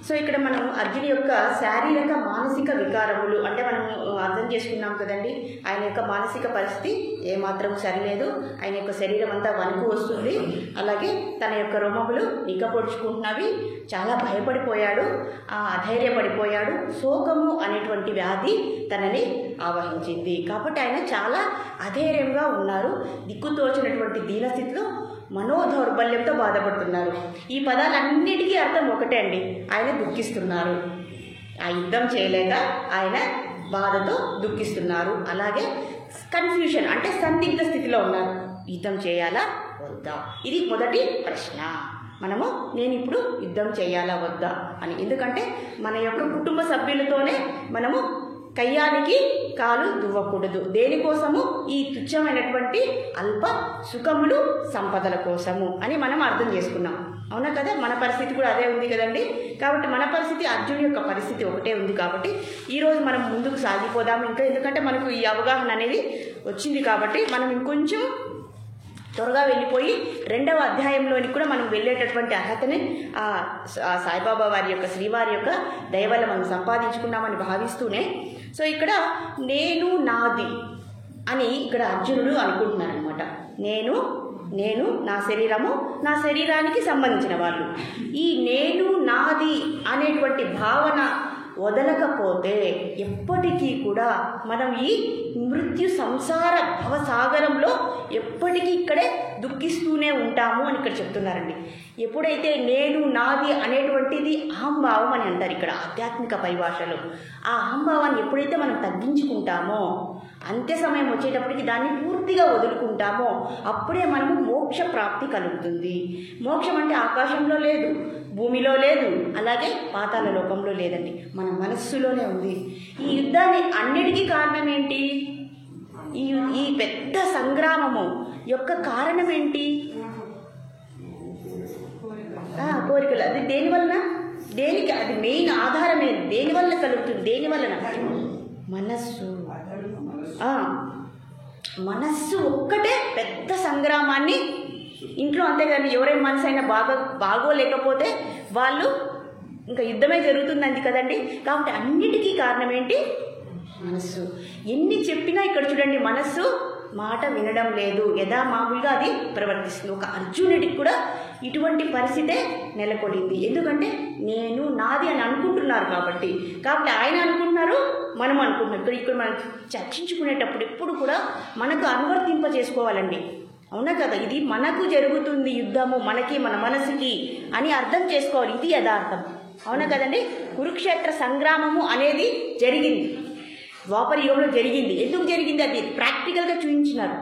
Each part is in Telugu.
సో ఇక్కడ మనం అర్జున్ యొక్క శారీరక మానసిక వికారములు అంటే మనం అర్థం చేసుకున్నాం కదండి. ఆయన యొక్క మానసిక పరిస్థితి ఏమాత్రం సరిలేదు. ఆయన యొక్క శరీరం అంతా వణుకు వస్తుంది. అలాగే తన యొక్క రొమ్ములు నిక్కపొడుచుకుంటున్నవి. చాలా భయపడిపోయాడు, అధైర్యపడిపోయాడు. శోకము అనేటువంటి వ్యాధి తనని ఆవహించింది. కాబట్టి ఆయన చాలా అధైర్యంగా ఉన్నారు. దిక్కుతోచినటువంటి దీనస్థితిలో మనోదౌర్బల్యంతో బాధపడుతున్నారు. ఈ పదాలన్నిటికీ అర్థం ఒకటే అండి, ఆయన దుఃఖిస్తున్నారు. ఆ యుద్ధం చేయలేక ఆయన బాధతో దుఃఖిస్తున్నారు. అలాగే కన్ఫ్యూషన్ అంటే సందిగ్ధ స్థితిలో ఉన్నారు. యుద్ధం చేయాలా వద్దా, ఇది మొదటి ప్రశ్న. నేను ఇప్పుడు యుద్ధం చేయాలా వద్దా అని. ఎందుకంటే మన యొక్క కుటుంబ సభ్యులతోనే మనము కయ్యానికి కాలు దువ్వకూడదు. దేనికోసము? ఈ తుచ్చమైనటువంటి అల్ప సుఖములు సంపదల కోసము అని మనం అర్థం చేసుకున్నాం. అవునా కదా? మన పరిస్థితి కూడా అదే ఉంది కదండి. కాబట్టి మన పరిస్థితి, అర్జున్ యొక్క పరిస్థితి ఒకటే ఉంది. కాబట్టి ఈరోజు మనం ముందుకు సాగిపోదాము ఇంకా. ఎందుకంటే మనకు ఈ అవగాహన అనేది వచ్చింది కాబట్టి మనం ఇంకొంచెం త్వరగా వెళ్ళిపోయి 2వ అధ్యాయంలోని కూడా మనం వెళ్ళేటటువంటి అర్హతని సాయిబాబా వారి యొక్క శ్రీవారి యొక్క దయ వల్ల మనం సంపాదించుకున్నామని భావిస్తూనే, సో ఇక్కడ నేను నాది అని ఇక్కడ అర్జునుడు అనుకుంటున్నాడు అనమాట. నేను నా శరీరము, నా శరీరానికి సంబంధించిన వాళ్ళు. ఈ నేను నాది అనేటువంటి భావన వదలకపోతే ఎప్పటికీ కూడా మనం ఈ మృత్యు సంసార భవసాగరంలో ఎప్పటికీ ఇక్కడే దుఃఖిస్తూనే ఉంటాము అని ఇక్కడ చెప్తున్నారండి. ఎప్పుడైతే నేను నాది అనేటువంటిది అహంభావం అని అంటారు ఇక్కడ ఆధ్యాత్మిక పరిభాషలో. ఆ అహంభావాన్ని ఎప్పుడైతే మనం తగ్గించుకుంటామో, అంత్య సమయం వచ్చేటప్పటికి దాన్ని పూర్తిగా వదులుకుంటామో, అప్పుడే మనము మోక్ష ప్రాప్తి కలుగుతుంది. మోక్షం అంటే ఆకాశంలో లేదు, భూమిలో లేదు, అలాగే పాతాళ లోకంలో లేదండి, మన మనస్సులోనే ఉంది. ఈ యుద్ధాన్ని అన్నిటికీ కారణం ఏంటి? ఈ పెద్ద సంగ్రామము యొక్క కారణం ఏంటి? కోరికలు. అది దేనివలన? దేనికి? అది మెయిన్ ఆధారమే. దేనివల్ల కలుగుతుంది? దేనివలన? మనస్సు ఒక్కటే పెద్ద సంగ్రామాన్ని ఇంట్లో. అంతే కదండి, ఎవరైనా మనసు అయినా బాగోలేకపోతే వాళ్ళు ఇంకా యుద్ధమే జరుగుతుందండి కదండి. కాబట్టి అన్నిటికీ కారణం ఏంటి? మనస్సు. ఎన్ని చెప్పినా ఇక్కడ చూడండి, మనస్సు మాట వినడం లేదు, మామూలుగా అది ప్రవర్తిస్తుంది. ఒక అర్జునుడికి కూడా ఇటువంటి పరిస్థితే నెలకొడింది. ఎందుకంటే నేను నాది అని అనుకుంటున్నారు కాబట్టి ఆయన అనుకుంటున్నారు, మనం అనుకుంటున్నాం. ఇక్కడ మనం చర్చించుకునేటప్పుడు ఎప్పుడు కూడా మనకు అనువర్తింప చేసుకోవాలండి. అవునా కదా? ఇది మనకు జరుగుతుంది యుద్ధము, మనకి, మన మనసుకి అని అర్థం చేసుకోవాలి. ఇది యథార్థం. అవునా కదండి? కురుక్షేత్ర సంగ్రామము అనేది జరిగింది, ద్వాపర యుగంలో జరిగింది. ఎందుకు జరిగింది? అది ప్రాక్టికల్గా చూపించినారు.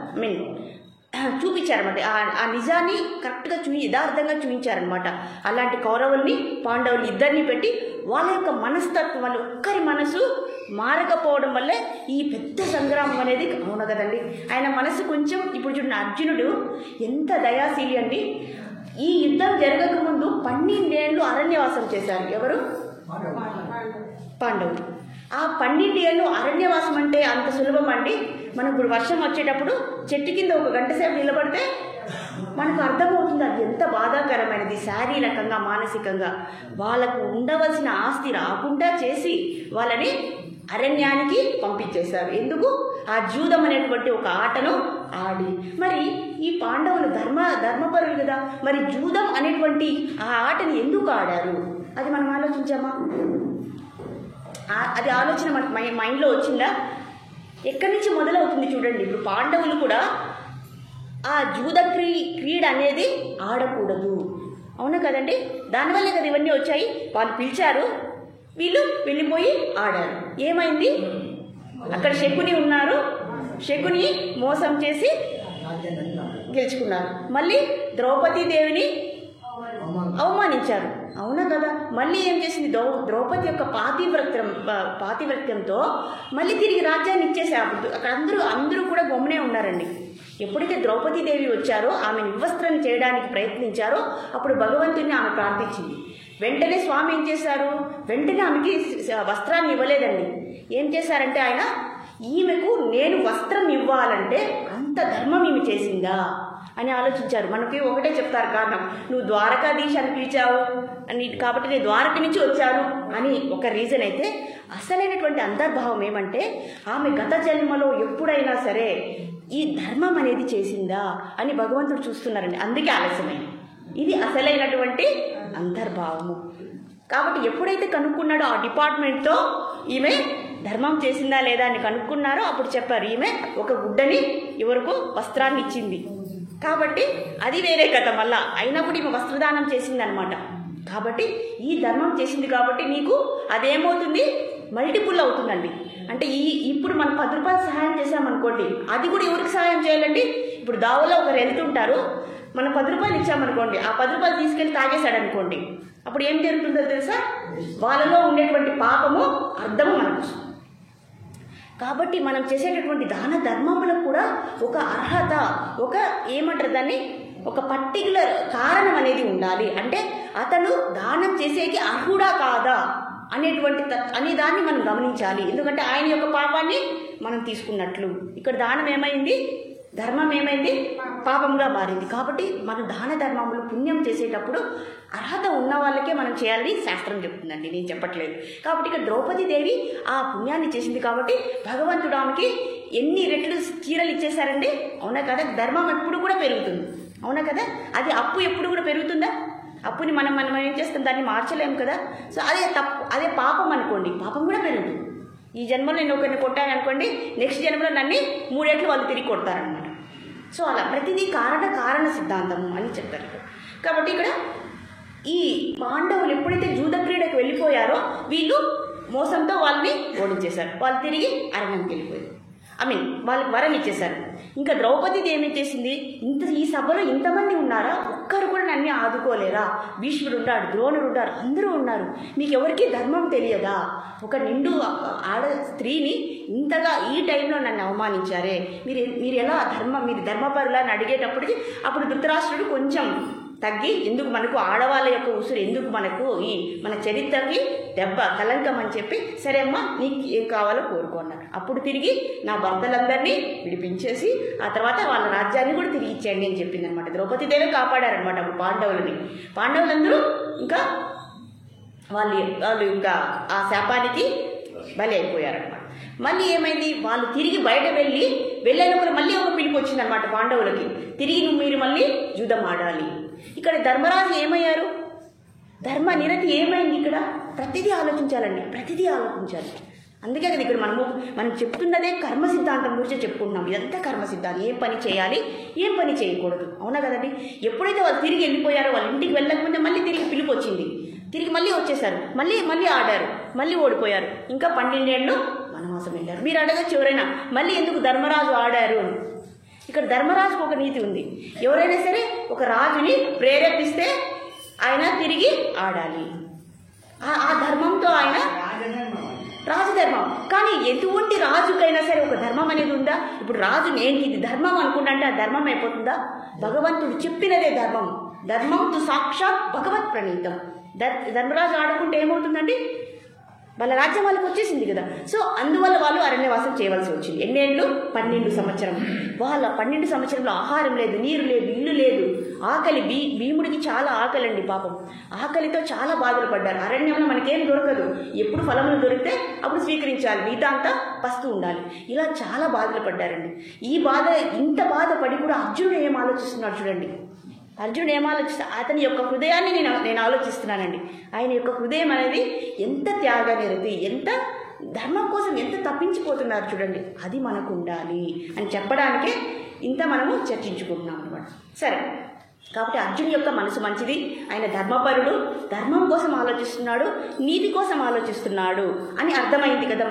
చూపించారనమాట. ఆ నిజాన్ని కరెక్ట్గా యథార్థంగా చూపించారనమాట. అలాంటి కౌరవుల్ని, పాండవుల్ని ఇద్దరిని పెట్టి వాళ్ళ యొక్క మనస్తత్వం, వాళ్ళ ఒక్కరి మనసు మారకపోవడం వల్లే ఈ పెద్ద సంగ్రామం అనేది. అవును కదండి? ఆయన మనసు కొంచెం, ఇప్పుడు చూడండి, అర్జునుడు ఎంత దయాశీలి అండి. ఈ యుద్ధం జరగకముందు 12 ఏళ్ళు అరణ్యవాసం చేశారు. ఎవరు? పాండవులు. ఆ 12 ఏళ్ళు అరణ్యవాసం అంటే అంత సులభం అండి. మనకు వర్షం వచ్చేటప్పుడు చెట్టు కింద 1 గంట సేపు నిలబడితే మనకు అర్థమవుతుంది అది ఎంత బాధాకరమైనది. శారీరకంగా, మానసికంగా వాళ్ళకు ఉండవలసిన ఆస్తి రాకుండా చేసి వాళ్ళని అరణ్యానికి పంపించేశారు. ఎందుకు? ఆ జూదం అనేటువంటి ఒక ఆటను ఆడి. మరి ఈ పాండవులు ధర్మపరులు కదా, మరి జూదం అనేటువంటి ఆ ఆటని ఎందుకు ఆడారు? అది మనం ఆలోచించామా? అది ఆలోచన మనకు మైండ్లో వచ్చిందా? ఎక్కడి నుంచి మొదలవుతుంది చూడండి. ఇప్పుడు పాండవులు కూడా ఆ జూద క్రీడ అనేది ఆడకూడదు. అవునా కదండి? దానివల్లే కదా ఇవన్నీ వచ్చాయి. వాళ్ళు పిలిచారు, వీళ్ళు వెళ్ళిపోయి ఆడారు. ఏమైంది? అక్కడ శకుని ఉన్నారు, శకుని మోసం చేసి గెలుచుకున్నారు. మళ్ళీ ద్రౌపదీదేవిని అవమానించారు. అవునా కదా? మళ్ళీ ఏం చేసింది? ద్రౌపది యొక్క పాతివ్రత్యంతో మళ్ళీ తిరిగి రాజ్యాన్ని ఇచ్చేసారు. అక్కడ అందరూ కూడా గమ్మునే ఉన్నారండి. ఎప్పుడైతే ద్రౌపదీదేవి వచ్చారో, ఆమె వివస్త్రం చేయడానికి ప్రయత్నించారో, అప్పుడు భగవంతుడిని ఆమె ప్రార్థించింది. వెంటనే స్వామి ఏం చేశారు? వెంటనే ఆమెకి వస్త్రాన్ని ఇవ్వలేదండి. ఏం చేశారంటే ఆయన, ఈమెకు నేను వస్త్రం ఇవ్వాలంటే అంత ధర్మం ఈమె చేసిందా అని ఆలోచించారు. మనకి ఒకటే చెప్తారు కారణం, నువ్వు ద్వారకాధీశ్ అని పిలిచావు అని, కాబట్టి నేను ద్వారక నుంచి వచ్చాను అని ఒక రీజన్ అయితే, అసలైనటువంటి అంతర్భావం ఏమంటే ఆమె గత జన్మలో ఎప్పుడైనా సరే ఈ ధర్మం అనేది చేసిందా అని భగవంతుడు చూస్తున్నారండి. అందుకే ఆలస్యమైంది. ఇది అసలైనటువంటి అంతర్భావము. కాబట్టి ఎప్పుడైతే కనుక్కున్నాడో ఆ డిపార్ట్మెంట్తో ఈమె ధర్మం చేసిందా లేదా అని కనుక్కున్నారో అప్పుడు చెప్పారు, ఈమె ఒక గుడ్డని ఎవరికో వస్త్రాన్ని ఇచ్చింది. కాబట్టి అది వేరే కథ. మళ్ళా అయినప్పుడు ఈమె వస్త్రదానం చేసిందనమాట. కాబట్టి ఈ ధర్మం చేసింది కాబట్టి నీకు అదేమవుతుంది, మల్టిపుల్ అవుతుందండి. అంటే ఇప్పుడు మనం 10 రూపాయలు సహాయం చేసామనుకోండి, అది కూడా ఎవరికి సహాయం చేయాలండి? ఇప్పుడు దావలో ఒకరు వెళ్తుంటారు, మనం 10 రూపాయలు ఇచ్చామనుకోండి, ఆ 10 రూపాయలు తీసుకెళ్ళి తాగేశాడు అనుకోండి, అప్పుడు ఏం జరుగుతుందో తెలుసా? వాళ్ళలో ఉండేటువంటి పాపము అర్థము మనకు. కాబట్టి మనం చేసేటటువంటి దాన ధర్మములకు కూడా ఒక అర్హత, ఒక ఏమంటారు దాన్ని, ఒక పర్టికులర్ కారణం అనేది ఉండాలి. అంటే అతను దానం చేసేకి అర్హుడా కాదా అనే దాన్ని మనం గమనించాలి. ఎందుకంటే ఆయన యొక్క పాపాన్ని మనం తీసుకున్నట్లు. ఇక్కడ దానం ఏమైంది, ధర్మం ఏమైంది, పాపంగా మారింది. కాబట్టి మనం దాన ధర్మములు పుణ్యం చేసేటప్పుడు అర్హత ఉన్న వాళ్ళకే మనం చేయాలని శాస్త్రం చెప్తుందండి, నేను చెప్పట్లేదు. కాబట్టి ఇక్కడ ద్రౌపదీదేవి ఆ పుణ్యాన్ని చేసింది కాబట్టి భగవంతుడు ఆమెకి ఎన్ని రెట్లు చీరలు ఇచ్చేశారండి. అవునా కదా? ధర్మం ఎప్పుడు కూడా పెరుగుతుంది. అవునా కదా? అది అప్పు ఎప్పుడు కూడా పెరుగుతుందా? అప్పుని మనం ఏం చేస్తాం, దాన్ని మార్చలేము కదా. సో అదే తప్పు, అదే పాపం అనుకోండి, పాపం కూడా పెరుగుతుంది. ఈ జన్మలో నేను ఒకరిని కొట్టాను అనుకోండి, నెక్స్ట్ జన్మలో నన్ను 3 రెట్లు వాళ్ళు తిరిగి కొడతారనమాట. సో అలా ప్రతిదీ కారణ సిద్ధాంతము అని చెప్తారు. కాబట్టి ఇక్కడ ఈ పాండవులు ఎప్పుడైతే జూద క్రీడకు వెళ్ళిపోయారో వీళ్ళు మోసంతో వాళ్ళని ఓడించేశారు. వాళ్ళు తిరిగి అరణ్యంకి వెళ్ళిపోయారు. వాళ్ళకి వరం ఇచ్చేశారు. ఇంకా ద్రౌపదిది ఏమి చేసింది, ఈ సభలో ఇంతమంది ఉన్నారా, ఒక్కరు కూడా నన్ను ఆదుకోలేరా? భీష్ముడు ఉన్నాడు, ద్రోణుడు ఉన్నారు, అందరూ ఉన్నారు, మీకు ఎవరికి ధర్మం తెలియదా? ఒక నిండు ఆడ స్త్రీని ఇంతగా ఈ టైంలో నన్ను అవమానించారే, మీరు ఎలా మీరు ధర్మపరులా అని అడిగేటప్పటికి అప్పుడు ధృతరాష్ట్రుడు కొంచెం తగ్గి, ఎందుకు మనకు ఆడవాళ్ళ యొక్క ఉసురు, ఎందుకు మనకు మన చరిత్రకి దెబ్బ కలంకం అని చెప్పి, సరే అమ్మా నీకు ఏం కావాలో కోరుకున్నారు. అప్పుడు తిరిగి నా భర్తలందరినీ విడిపించేసి ఆ తర్వాత వాళ్ళ రాజ్యాన్ని కూడా తిరిగి ఇచ్చేయండి అని చెప్పింది అనమాట. ద్రౌపదీదేవి కాపాడారనమాట అప్పుడు పాండవులందరూ ఇంకా వాళ్ళు ఇంకా ఆ శాపానికి బలి అయిపోయారనమాట. మళ్ళీ ఏమైంది, వాళ్ళు తిరిగి బయట వెళ్ళినప్పుడు మళ్ళీ ఒక పిలుపు వచ్చిందనమాట పాండవులకి, తిరిగి మీరు మళ్ళీ యుద్ధం ఆడాలి. ఇక్కడ ధర్మరాజు ఏమయ్యారు, ధర్మ నిరతి ఏమైంది? ఇక్కడ ప్రతిదీ ఆలోచించాలండి, ప్రతిదీ ఆలోచించాలి. అందుకే కదా ఇక్కడ మనం చెప్తున్నదే కర్మ సిద్ధాంతం గురించి చెప్పుకుంటున్నాం. ఇదంతా కర్మ సిద్ధాంతం, ఏం పని చేయాలి, ఏం పని చేయకూడదు. అవునా కదండి? ఎప్పుడైతే వాళ్ళు తిరిగి వెళ్ళిపోయారో, వాళ్ళ ఇంటికి వెళ్ళకపోతే మళ్ళీ తిరిగి పిలుపు వచ్చింది, తిరిగి మళ్ళీ వచ్చేసారు, మళ్ళీ ఆడారు, మళ్ళీ ఓడిపోయారు. ఇంకా 12 ఏళ్ళు వనవాసం వెళ్ళారు. మీరు అడగచ్చు ఎవరైనా, మళ్ళీ ఎందుకు ధర్మరాజు ఆడారు అని. ఇక్కడ ధర్మరాజుకు ఒక నీతి ఉంది, ఎవరైనా సరే ఒక రాజుని ప్రేరేపిస్తే ఆయన తిరిగి ఆడాలి. ఆ ధర్మంతో ఆయన రాజధర్మం. కానీ ఎటువంటి రాజుకైనా సరే ఒక ధర్మం అనేది ఉందా? ఇప్పుడు రాజు నేను ఇది ధర్మం అనుకుంటా అంటే ఆ ధర్మం అయిపోతుందా? భగవంతుడు చెప్పినదే ధర్మం. ధర్మం తు సాక్షాత్ భగవత్ ప్రణీతం. ధర్మరాజు ఆడుకుంటే ఏమవుతుందండి, వాళ్ళ రాజ్యం వాళ్ళకి వచ్చేసింది కదా. సో అందువల్ల వాళ్ళు అరణ్యవాసం చేయవలసి వచ్చింది. ఎన్నేళ్ళు? 12 సంవత్సరం. వాళ్ళ 12 సంవత్సరంలో ఆహారం లేదు, నీరు లేదు, ఇల్లు లేదు, ఆకలి. భీముడికి చాలా ఆకలి అండి పాపం. ఆకలితో చాలా బాధలు పడ్డారు. అరణ్యంలో మనకేం దొరకదు, ఎప్పుడు ఫలములు దొరికితే అప్పుడు స్వీకరించాలి, మిగతా అంతా పస్తూ ఉండాలి. ఇలా చాలా బాధలు పడ్డారండి. ఇంత బాధపడి కూడా అర్జునుడు ఏం ఆలోచిస్తున్నాడు చూడండి. అర్జునుడు ఏం అతని యొక్క హృదయాన్ని నేను ఆలోచిస్తున్నానండి. ఆయన యొక్క హృదయం అనేది ఎంత త్యాగనిరతి, ఎంత ధర్మం కోసం ఎంత తప్పించిపోతున్నారు చూడండి. అది మనకు ఉండాలి అని చెప్పడానికే ఇంత మనము చర్చించుకుంటున్నాం అనమాట. సరే, కాబట్టి అర్జునుడి యొక్క మనసు మంచిది, ఆయన ధర్మపరుడు, ధర్మం కోసం ఆలోచిస్తున్నాడు, నీతి కోసం ఆలోచిస్తున్నాడు అని అర్థమైంది కదా.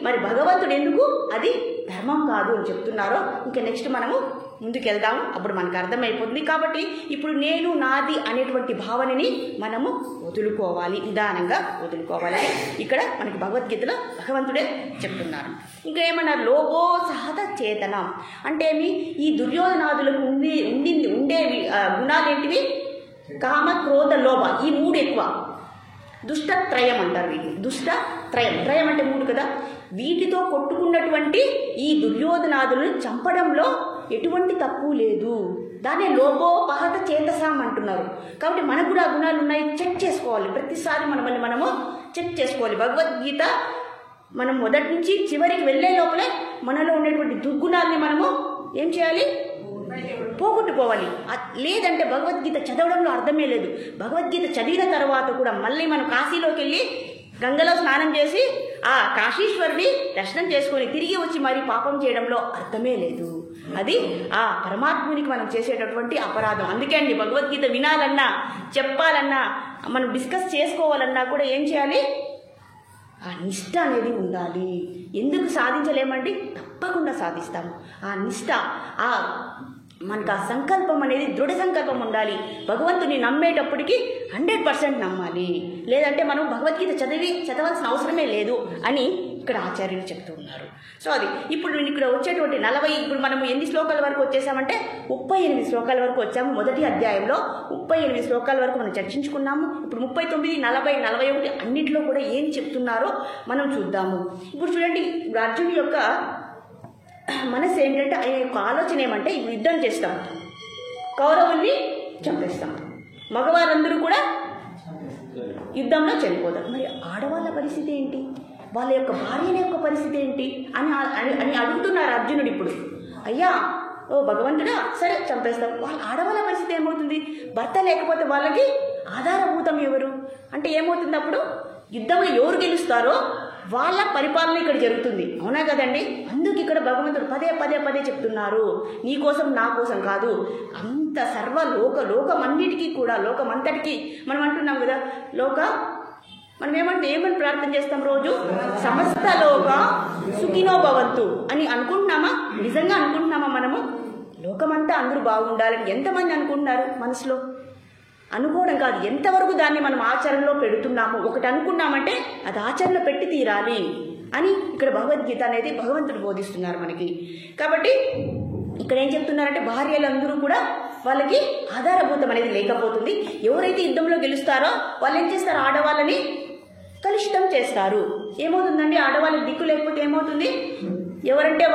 మరి భగవంతుడు ఎందుకు అది ధర్మం కాదు అని చెప్తున్నారో ఇంకా నెక్స్ట్ మనము ముందుకు వెళ్దాము, అప్పుడు మనకు అర్థమైపోతుంది. కాబట్టి ఇప్పుడు నేను నాది అనేటువంటి భావనని మనము వదులుకోవాలి, నిదానంగా వదులుకోవాలి. ఇక్కడ మనకి భగవద్గీతలో భగవంతుడే చెప్తున్నారు. ఇంకా ఏమన్నారు, లోభో సహత చేతన అంటే ఈ దుర్యోధనాదులకు ఉండే గుణాలు ఏంటివి? కామ, క్రోధ, లోభ, ఈ 3 ఎక్కువ. దుష్టత్రయం అంటారు వీటిని. దుష్టత్రయం అంటే 3 కదా. వీటితో కొట్టుకున్నటువంటి ఈ దుర్యోధనాదులను చంపడంలో ఎటువంటి తప్పు లేదు. దాన్ని లోపోపహత చేతసాం అంటున్నారు. కాబట్టి మనకు కూడా ఆ గుణాలు ఉన్నాయి, చెక్ చేసుకోవాలి. ప్రతిసారి మనము చెక్ చేసుకోవాలి. భగవద్గీత మనం మొదటి నుంచి చివరికి వెళ్ళే లోపలే మనలో ఉండేటువంటి దుర్గుణాలని మనము ఏం చేయాలి? పోగొట్టుకోవాలి. లేదంటే భగవద్గీత చదవడంలో అర్థమే లేదు. భగవద్గీత చదివిన తర్వాత కూడా మళ్ళీ మనం కాశీలోకి వెళ్ళి గంగలో స్నానం చేసి ఆ కాశీశ్వరుని దర్శనం చేసుకొని తిరిగి వచ్చి మరి పాపం చేయడంలో అర్థమే లేదు. అది ఆ పరమాత్మునికి మనం చేసేటటువంటి అపరాధం. అందుకే అండి భగవద్గీత వినాలన్నా, చెప్పాలన్నా, మనం డిస్కస్ చేసుకోవాలన్నా కూడా ఏం చేయాలి? ఆ నిష్ట అనేది ఉండాలి. ఎందుకు సాధించలేమండి? తప్పకుండా సాధిస్తాము. ఆ నిష్ట, మనకు ఆ సంకల్పం అనేది దృఢ సంకల్పం ఉండాలి. భగవంతుని నమ్మేటప్పటికి 100% నమ్మాలి. లేదంటే మనం భగవద్గీత చదవాల్సిన అవసరమే లేదు అని ఇక్కడ ఆచార్యులు చెప్తూ ఉన్నారు. సో అది ఇప్పుడు ఇక్కడ వచ్చేటువంటి 40, ఇప్పుడు మనం ఎన్ని శ్లోకాల వరకు వచ్చేసామంటే 38 శ్లోకాల వరకు వచ్చాము. మొదటి అధ్యాయంలో 38 శ్లోకాల వరకు మనం చర్చించుకున్నాము. ఇప్పుడు 39, 40, 41 అన్నింటిలో కూడా ఏం చెప్తున్నారో మనం చూద్దాము. ఇప్పుడు చూడండి, అర్జునుడి యొక్క మనసు ఏంటంటే, ఆయన యొక్క ఆలోచన ఏమంటే, యుద్ధం చేస్తాం, కౌరవుల్ని చంపేస్తాం, మగవారందరూ కూడా యుద్ధంలో చనిపోతారు. మరి ఆడవాళ్ళ పరిస్థితి ఏంటి? వాళ్ళ యొక్క భార్యల యొక్క పరిస్థితి ఏంటి అని అడుగుతున్నారు అర్జునుడు. ఇప్పుడు అయ్యా ఓ భగవంతుడా, సరే చంపేస్తాం, వాళ్ళ ఆడవాళ్ళ పరిస్థితి ఏమవుతుంది? భర్త లేకపోతే వాళ్ళకి ఆధారభూతం ఎవరు? అంటే ఏమవుతుంది? అప్పుడు యుద్ధంలో ఎవరు గెలుస్తారో వాళ్ళ పరిపాలన ఇక్కడ జరుగుతుంది. అవునా కదండి? అందుకు ఇక్కడ భగవంతుడు పదే చెప్తున్నారు, నీ కోసం నా కోసం కాదు, అంత సర్వ లోకమన్నిటికీ కూడా, లోకమంతటికి మనం అంటున్నాం కదా, మనం ఏమని ప్రార్థన చేస్తాం రోజు? సమస్త లోక సుఖినో భవంతు అని అనుకుంటున్నామా? నిజంగా అనుకుంటున్నామా? మనము లోకమంతా అందరూ బాగుండాలని ఎంతమంది అనుకుంటున్నారు మనసులో? అనుకోవడం కాదు, ఎంతవరకు దాన్ని మనం ఆచరణలో పెడుతున్నాము. ఒకటి అనుకున్నామంటే అది ఆచరణలో పెట్టి తీరాలి అని ఇక్కడ భగవద్గీత అనేది భగవంతుడు బోధిస్తున్నారు మనకి. కాబట్టి ఇక్కడ ఏం చెప్తున్నారంటే, భార్యలందరూ కూడా వాళ్ళకి ఆధారభూతం అనేది లేకపోతుంది. ఎవరైతే యుద్ధంలో గెలుస్తారో వాళ్ళు ఏం చేస్తారు? ఆడవాళ్ళని కలుషితం చేస్తారు. ఏమవుతుందండి? ఆడవాళ్ళకి దిక్కు లేకపోతే ఏమవుతుంది? ఎవరంటే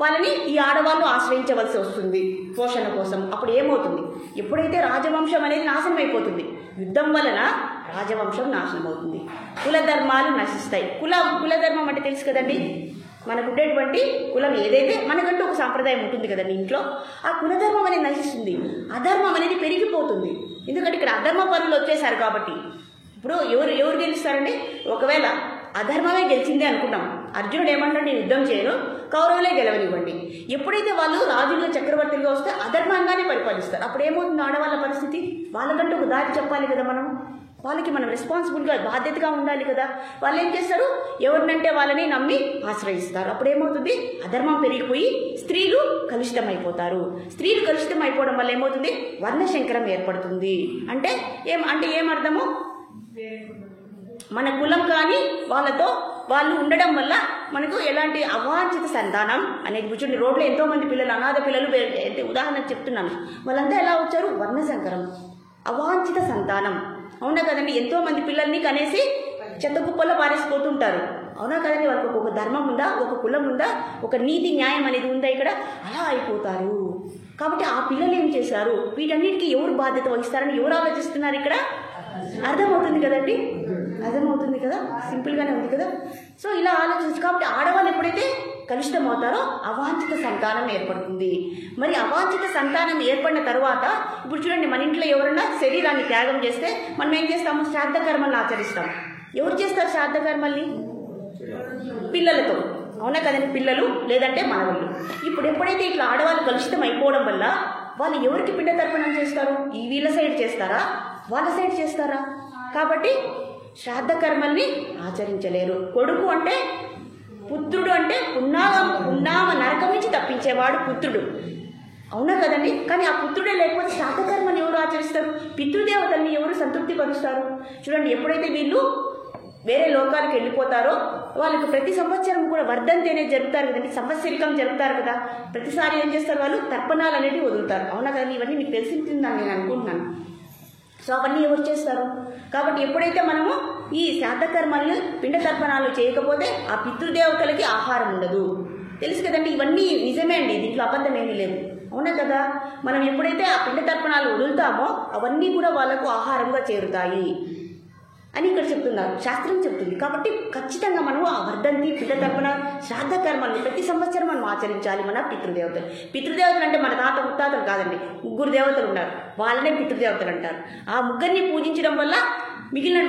వాళ్ళని ఈ ఆడవాళ్ళు ఆశ్రయించవలసి వస్తుంది పోషణ కోసం. అప్పుడు ఏమవుతుంది? ఎప్పుడైతే రాజవంశం అనేది నాశనం అయిపోతుంది, యుద్ధం వలన రాజవంశం నాశనం అవుతుంది, కులధర్మాలు నశిస్తాయి. కులధర్మం అంటే తెలుసు కదండి, మనకు ఉండేటువంటి కులం ఏదైతే మనకంటూ ఒక సాంప్రదాయం ఉంటుంది కదండి ఇంట్లో, ఆ కులధర్మం అనేది నశిస్తుంది, అధర్మం అనేది పెరిగిపోతుంది. ఎందుకంటే ఇక్కడ అధర్మ పనులు వచ్చేసారు కాబట్టి. ఇప్పుడు ఎవరు గెలుస్తారండి? ఒకవేళ అధర్మమే గెలిచిందే అనుకున్నాం, అర్జునుడు ఏమంటాడు? నేను యుద్ధం చేయను, కౌరవులే గెలవనివ్వండి. ఎప్పుడైతే వాళ్ళు రాజులుగా చక్రవర్తులుగా వస్తే అధర్మంగానే పరిపాలిస్తారు. అప్పుడు ఏమవుతుంది? ఆడవాళ్ళ పరిస్థితి? వాళ్ళకంటూ ఒక దారి చెప్పాలి కదా, వాళ్ళకి మనం రెస్పాన్సిబుల్గా బాధ్యతగా ఉండాలి కదా. వాళ్ళు ఏం చేస్తారు? ఎవరినంటే వాళ్ళని నమ్మి ఆశ్రయిస్తారు. అప్పుడు ఏమవుతుంది? అధర్మం పెరిగిపోయి స్త్రీలు కలుషితం అయిపోతారు. స్త్రీలు కలుషితం అయిపోవడం వల్ల ఏమవుతుంది? వర్ణశంకరం ఏర్పడుతుంది. అంటే ఏమర్థము? మన కులం కానీ వాళ్ళు ఉండడం వల్ల మనకు ఎలాంటి అవాంఛిత సంతానం అనేది కూర్చొని రోడ్లో ఎంతోమంది పిల్లలు, అనాథ పిల్లలు, ఉదాహరణకు చెప్తున్నాను, వాళ్ళంతా ఎలా వచ్చారు? వర్ణశంకరం, అవాంఛిత సంతానం. అవునా కదండి? ఎంతోమంది పిల్లల్ని కనేసి చెత్త కుప్పల్లో పారేసిపోతుంటారు. అవునా కదండి? వాళ్ళకి ఒక ధర్మం ఉందా? ఒక కులం ఉందా? ఒక నీతి న్యాయం అనేది ఉందా? ఇక్కడ అలా అయిపోతారు. కాబట్టి ఆ పిల్లలు ఏం చేశారు? వీటన్నిటికీ ఎవరు బాధ్యత వహిస్తారని ఎవరు ఆలోచిస్తున్నారు? ఇక్కడ అర్థమవుతుంది కదండి? అర్థమవుతుంది కదా? సింపుల్గానే ఉంది కదా? సో ఇలా ఆలోచించు. కాబట్టి ఆడవాళ్ళు ఎప్పుడైతే కలుషితం అవుతారో అవాంఛిత సంతానం ఏర్పడుతుంది. మరి అవాంఛిత సంతానం ఏర్పడిన తర్వాత ఇప్పుడు చూడండి, మన ఇంట్లో ఎవరైనా శరీరాన్ని త్యాగం చేస్తే మనం ఏం చేస్తాము? శ్రాద్ధ కర్మల్ని ఆచరిస్తాం. ఎవరు చేస్తారు శ్రాద్ధ కర్మల్ని? పిల్లలతో. అవునా కదండి? పిల్లలు లేదంటే మనవాళ్ళు. ఇప్పుడు ఎప్పుడైతే ఇట్లా ఆడవాళ్ళు కలుషితం అయిపోవడం వల్ల వాళ్ళు ఎవరికి పిండ తర్పణం చేస్తారు? ఈ వీళ్ళ సైడ్ చేస్తారా? వాళ్ళ సైడ్ చేస్తారా? కాబట్టి శ్రాద్ధ కర్మల్ని ఆచరించలేరు. కొడుకు అంటే, పుత్రుడు అంటే పున్నామ నరకం నుంచి తప్పించేవాడు పుత్రుడు. అవునా కదండి? కానీ ఆ పుత్రుడే లేకపోతే శ్రాద్ధ కర్మని ఎవరు ఆచరిస్తారు? పితృదేవతల్ని ఎవరు సంతృప్తి పరుస్తారు? చూడండి, ఎప్పుడైతే వీళ్ళు వేరే లోకాలకు వెళ్ళిపోతారో వాళ్ళకి ప్రతి సంవత్సరం కూడా వర్ధంతి అనేది జరుపుతారు కదండి, సంవత్సరికం జరుపుతారు కదా. ప్రతిసారి ఏం చేస్తారు? వాళ్ళు తర్పణాలు అనేవి వదులుతారు. అవునా కదండి? ఇవన్నీ మీకు తెలిసిందని నేను అనుకుంటున్నాను. సో అవన్నీ ఎవరు చేస్తారు? కాబట్టి ఎప్పుడైతే మనము ఈ శ్రాద్ధ కర్మలను పిండ తర్పణాలు చేయకపోతే ఆ పితృదేవతలకి ఆహారం ఉండదు. తెలుసు కదండి. ఇవన్నీ నిజమే అండి, దీంట్లో అబద్ధం ఏమీ లేదు. అవునా కదా? మనం ఎప్పుడైతే ఆ పిండ తర్పణాలు వదులుతామో అవన్నీ కూడా వాళ్ళకు ఆహారంగా చేరుతాయి అని ఇక్కడ చెప్తున్నారు, శాస్త్రం చెప్తుంది. కాబట్టి ఖచ్చితంగా మనము ఆ వర్ధంతి, పిండ తర్పణ, శ్రాద్ధ కర్మల్ని ప్రతి సంవత్సరం మనం ఆచరించాలి. మన పితృదేవతలు. పితృదేవతలు అంటే మన తాత ముత్తాతలు కాదండి, 3 దేవతలు ఉన్నారు, వాళ్ళనే పితృదేవతలు అంటారు. ఆ ముగ్గురిని పూజించడం వల్ల మిగిలిన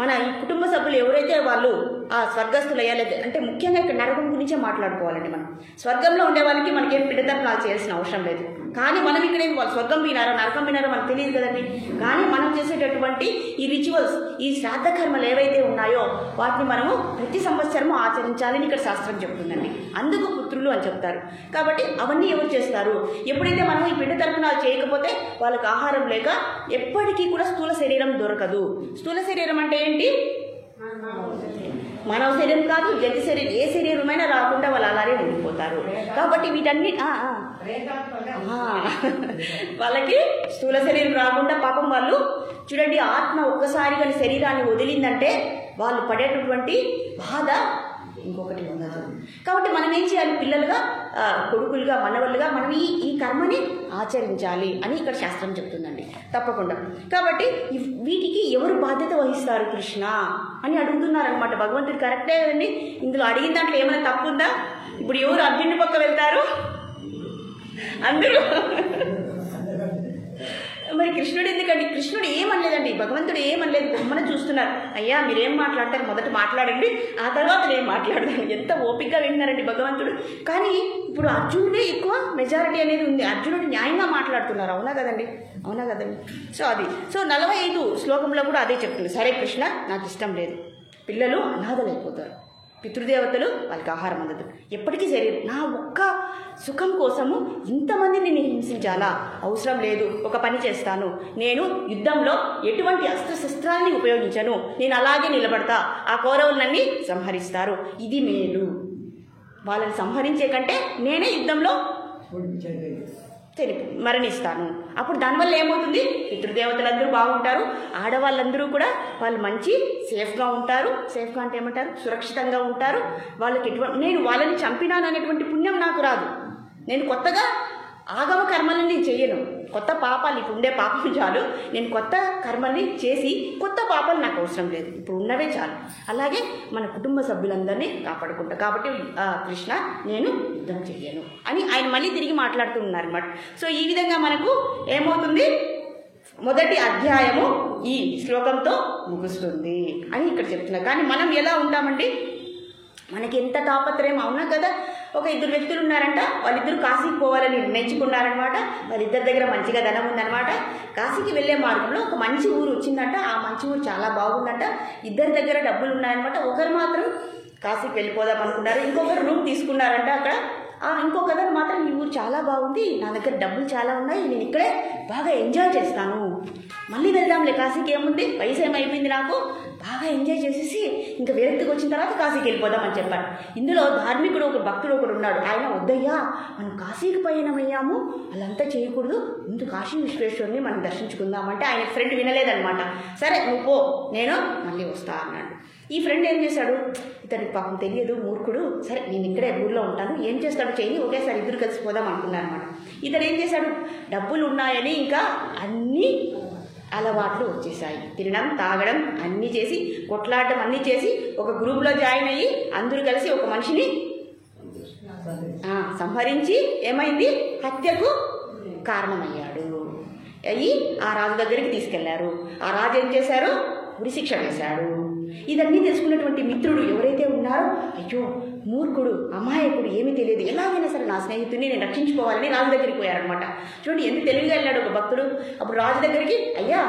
మన ఈ కుటుంబ సభ్యులు ఎవరైతే వాళ్ళు ఆ స్వర్గస్థులు అయ్యాలి అంటే ముఖ్యంగా ఇక్కడ నరకం గురించే మాట్లాడుకోవాలండి. మనం స్వర్గంలో ఉండే వాళ్ళకి మనకేం పిండ తర్పణాలు చేయాల్సిన అవసరం లేదు. కానీ మనం ఇక్కడ వాళ్ళు స్వర్గం పోయినారో నరకం పోయినారో మనకు తెలియదు కదండి. కానీ మనం చేసేటటువంటి ఈ రిచువల్స్, ఈ శ్రాద్ధ కర్మలు ఏవైతే ఉన్నాయో వాటిని మనము ప్రతి సంవత్సరము ఆచరించాలని ఇక్కడ శాస్త్రం చెప్తుందండి. అందుకు పుత్రులు అని చెప్తారు. కాబట్టి అవన్నీ ఎవరు చేస్తారు? ఎప్పుడైతే మనం ఈ పిండ తర్పణాలు చేయకపోతే వాళ్ళకి ఆహారం లేక ఎప్పటికీ కూడా స్థూల శరీరం దొరకదు. స్థూల శరీరం అంటే ఏంటి? మానవ శరీరం కాదు, జంతు శరీరం, ఏ శరీరమైనా రాకుండా వాళ్ళు అలానే ఉండిపోతారు. కాబట్టి వీటన్ని వాళ్ళకి స్థూల శరీరం రాకుండా పాపం వాళ్ళు చూడండి, ఆత్మ ఒక్కసారి కానీ శరీరాన్ని వదిలిందంటే వాళ్ళు పడేటటువంటి బాధ ఇంకొకటి ఉండదు. కాబట్టి మనం ఏం చేయాలి? పిల్లలుగా, కొడుకులుగా, మనవళ్ళుగా మనం ఈ కర్మని ఆచరించాలి అని ఇక్కడ శాస్త్రం చెప్తుందండి, తప్పకుండా. కాబట్టి వీటికి ఎవరు బాధ్యత వహిస్తారు కృష్ణ అని అడుగుతున్నారనమాట. భగవంతుడు కరెక్టే కదండి, ఇందులో అడిగిన దాంట్లో ఏమైనా తప్పు ఉందా? ఇప్పుడు ఎవరు అర్జునుడి పక్క వెళ్తారు? అందరూ. మరి కృష్ణుడు ఎందుకండి? కృష్ణుడు ఏమనలేదండి, భగవంతుడు ఏమనలేదు, బొమ్మను చూస్తున్నారు. అయ్యా మీరేం మాట్లాడతారు, మొదట మాట్లాడండి, ఆ తర్వాత నేను మాట్లాడతాను. ఎంత ఓపికగా విన్నారండి భగవంతుడు. కానీ ఇప్పుడు అర్జునుడే ఎక్కువ మెజారిటీ అనేది ఉంది, అర్జునుడు న్యాయంగా మాట్లాడుతున్నారు. అవునా కదండి? అవునా కదండి? సో 45 శ్లోకంలో కూడా అదే చెప్తుంది. సరే కృష్ణ, నాకు ఇష్టం లేదు, పిల్లలు అనాథలైపోతారు, పితృదేవతలు వాళ్ళకి ఆహారం అందదు, ఎప్పటికీ శరీరం నా ఒక్క సుఖం కోసము ఇంతమందిని నేను హింసించాలా? అవసరం లేదు. ఒక పని చేస్తాను, నేను యుద్ధంలో ఎటువంటి అస్త్రశస్త్రాన్ని ఉపయోగించను, నేను అలాగే నిలబడతా, ఆ కౌరవులన్నీ సంహరిస్తారు, ఇది మేలు. వాళ్ళని సంహరించే కంటే నేనే యుద్ధంలో మరణిస్తాను. అప్పుడు దానివల్ల ఏమవుతుంది? పితృదేవతలందరూ బాగుంటారు, ఆడవాళ్ళందరూ కూడా వాళ్ళు మంచి సేఫ్గా ఉంటారు. సేఫ్గా అంటే ఏమంటారు? సురక్షితంగా ఉంటారు. వాళ్ళకి నేను వాళ్ళని చంపినాను అనేటువంటి పుణ్యం నాకు రాదు. నేను కొత్తగా ఆగమ కర్మలను నేను చెయ్యను. కొత్త పాపాలు, ఇప్పుడు ఉండే పాపం చాలు, నేను కొత్త కర్మల్ని చేసి కొత్త పాపాలు నాకు అవసరం లేదు, ఇప్పుడు ఉన్నవే చాలు. అలాగే మన కుటుంబ సభ్యులందరినీ కాపాడుకుంటా. కాబట్టి కృష్ణ, నేను యుద్ధం చెయ్యను అని ఆయన మళ్ళీ తిరిగి మాట్లాడుతూ ఉన్నారన్నమాట. సో ఈ విధంగా మనకు ఏమవుతుంది? మొదటి అధ్యాయము ఈ శ్లోకంతో ముగుస్తుంది అని ఇక్కడ చెప్తున్నారు. కానీ మనం ఎలా ఉంటామండి? మనకి ఎంత తాపత్రయం. అవునా కదా? ఒక 2 వ్యక్తులు ఉన్నారంట, వాళ్ళిద్దరూ కాశీకి పోవాలని నిర్ణయించుకున్నారనమాట. వాళ్ళిద్దరి దగ్గర మంచిగా ధనం ఉందనమాట. కాశీకి వెళ్ళే మార్గంలో ఒక మంచి ఊరు వచ్చిందంట. ఆ మంచి ఊరు చాలా బాగుందంట. ఇద్దరి దగ్గర డబ్బులు ఉన్నాయన్నమాట. ఒకరు మాత్రం కాశీకి వెళ్ళిపోదాం అనుకున్నారు, ఇంకొకరు రూమ్ తీసుకున్నారంట అక్కడ. ఇంకొకరు మాత్రం ఈ ఊరు చాలా బాగుంది, నా దగ్గర డబ్బులు చాలా ఉన్నాయి, నేను ఇక్కడే బాగా ఎంజాయ్ చేస్తాను, మళ్ళీ వెళ్దాంలే కాశీకి, ఏముంది, వయసు ఏమైపోయింది నాకు, బాగా ఎంజాయ్ చేసేసి ఇంకా విరక్తికి వచ్చిన తర్వాత కాశీకి వెళ్ళిపోదామని చెప్పారు. ఇందులో ధార్మికుడు, ఒక భక్తుడు ఒకడు ఉన్నాడు. ఆయన, వద్దయ్యా మనం కాశీకి పయనమయ్యాము, వాళ్ళంతా చేయకూడదు, ముందు కాశీ విశ్వేశ్వరుని మనం దర్శించుకుందామంటే ఆయన ఫ్రెండ్ వినలేదనమాట. సరే నువ్వు పో, నేను మళ్ళీ వస్తా అన్నాడు. ఈ ఫ్రెండ్ ఏం చేశాడు? ఇతనికి పాపం తెలియదు, మూర్ఖుడు. సరే నేను ఇక్కడే ఊర్లో ఉంటాను, ఏం చేస్తాడు చెయ్యి, ఒకేసారి ఇద్దరు కలిసిపోదాం అనుకున్నాను అనమాట. ఇతను ఏం చేశాడు? డబ్బులు ఉన్నాయని ఇంకా అన్నీ అలవాట్లు వచ్చేసాయి, తినడం, తాగడం అన్నీ చేసి, కొట్లాడడం అన్నీ చేసి, ఒక గ్రూప్లో జాయిన్ అయ్యి అందరూ కలిసి ఒక మనిషిని సంహరించి ఏమైంది? హత్యకు కారణమయ్యాడు. అయ్యి ఆ రాజు దగ్గరికి తీసుకెళ్లారు. ఆ రాజు ఏం చేశారు? ఉరిశిక్ష వేశాడు. ఇదన్నీ తెలుసుకున్నటువంటి మిత్రుడు ఎవరైతే ఉన్నారో, అయ్యో మూర్ఖుడు, అమాయకుడు, ఏమీ తెలియదు, ఎలాగైనా సరే నా స్నేహితుడిని నేను రక్షించుకోవాలని రాజు దగ్గరికి పోయారనమాట. చూడండి ఎంత తెలివిగా వెళ్ళాడు ఒక భక్తుడు. అప్పుడు రాజు దగ్గరికి, అయ్యా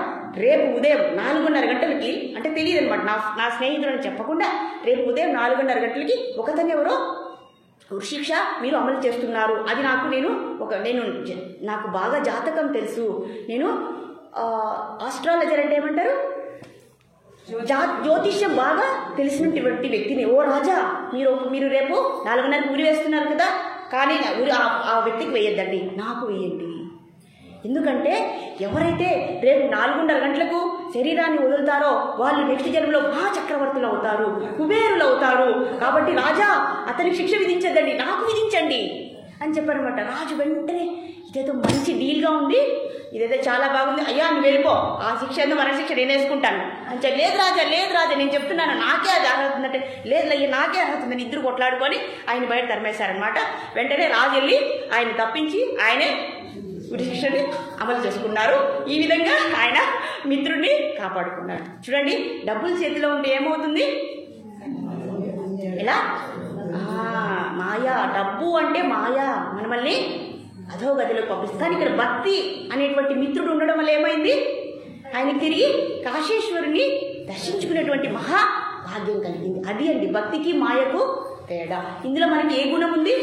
రేపు ఉదయం 4:30 గంటలకి, అంటే తెలియదు అనమాట నా స్నేహితుడు అని చెప్పకుండా, రేపు ఉదయం 4:30 గంటలకి ఒకతను ఎవరో ఉరిశిక్ష మీరు అమలు చేస్తున్నారు, అది నాకు బాగా జాతకం తెలుసు, నేను ఆస్ట్రాలజర్ అంటే ఏమంటారు, జ్యోతిష్యం బాగా తెలిసినటువంటి వ్యక్తిని, ఓ రాజా మీరు రేపు 4:30 ఊరి వేస్తున్నారు కదా, కానీ ఆ వ్యక్తికి వేయొద్దండి, నాకు వేయండి. ఎందుకంటే ఎవరైతే రేపు 4:30 గంటలకు శరీరాన్ని వదులుతారో వాళ్ళు నెక్స్ట్ జన్మలో మహాచక్రవర్తులు అవుతారు, కుబేరులు అవుతారు. కాబట్టి రాజా అతనికి శిక్ష విధించద్దండి, నాకు విధించండి అని చెప్పారనమాట. రాజు వెంటనే ఇదేదో మంచి డీల్గా ఉంది, ఇదైతే చాలా బాగుంది, అయ్యా నువ్వు వెళ్ళిపో, ఆ శిక్ష మన శిక్ష నేను వేసుకుంటాను అని చెప్పి, లేదు రాజా నేను చెప్తున్నాను, నాకే అది అర్హత ఉందంటే, లేదు అయ్యా నాకే అర్హత ఉందని ఇద్దరు కొట్లాడుకొని ఆయన బయట తరిమేశారనమాట. వెంటనే రాజు వెళ్ళి ఆయన తప్పించి ఆయనే ఉరి శిక్షని అమలు చేసుకున్నారు. ఈ విధంగా ఆయన మిత్రుడిని కాపాడుకున్నాడు. చూడండి, డబ్బులు చేతిలో ఉంటే ఏమవుతుంది? ఎలా? మాయా, డబ్బు అంటే మాయా, మనల్ని అధో గదిలో పంపిస్తాను. ఇక్కడ భక్తి అనేటువంటి మిత్రుడు ఉండడం వల్ల ఏమైంది? ఆయన తిరిగి కాశేశ్వరుని దర్శించుకునేటువంటి మహా భాగ్యం కలిగింది. అది అండి భక్తికి మాయకు తేడా. ఇందులో మనకి ఏ గుణం ఉంది?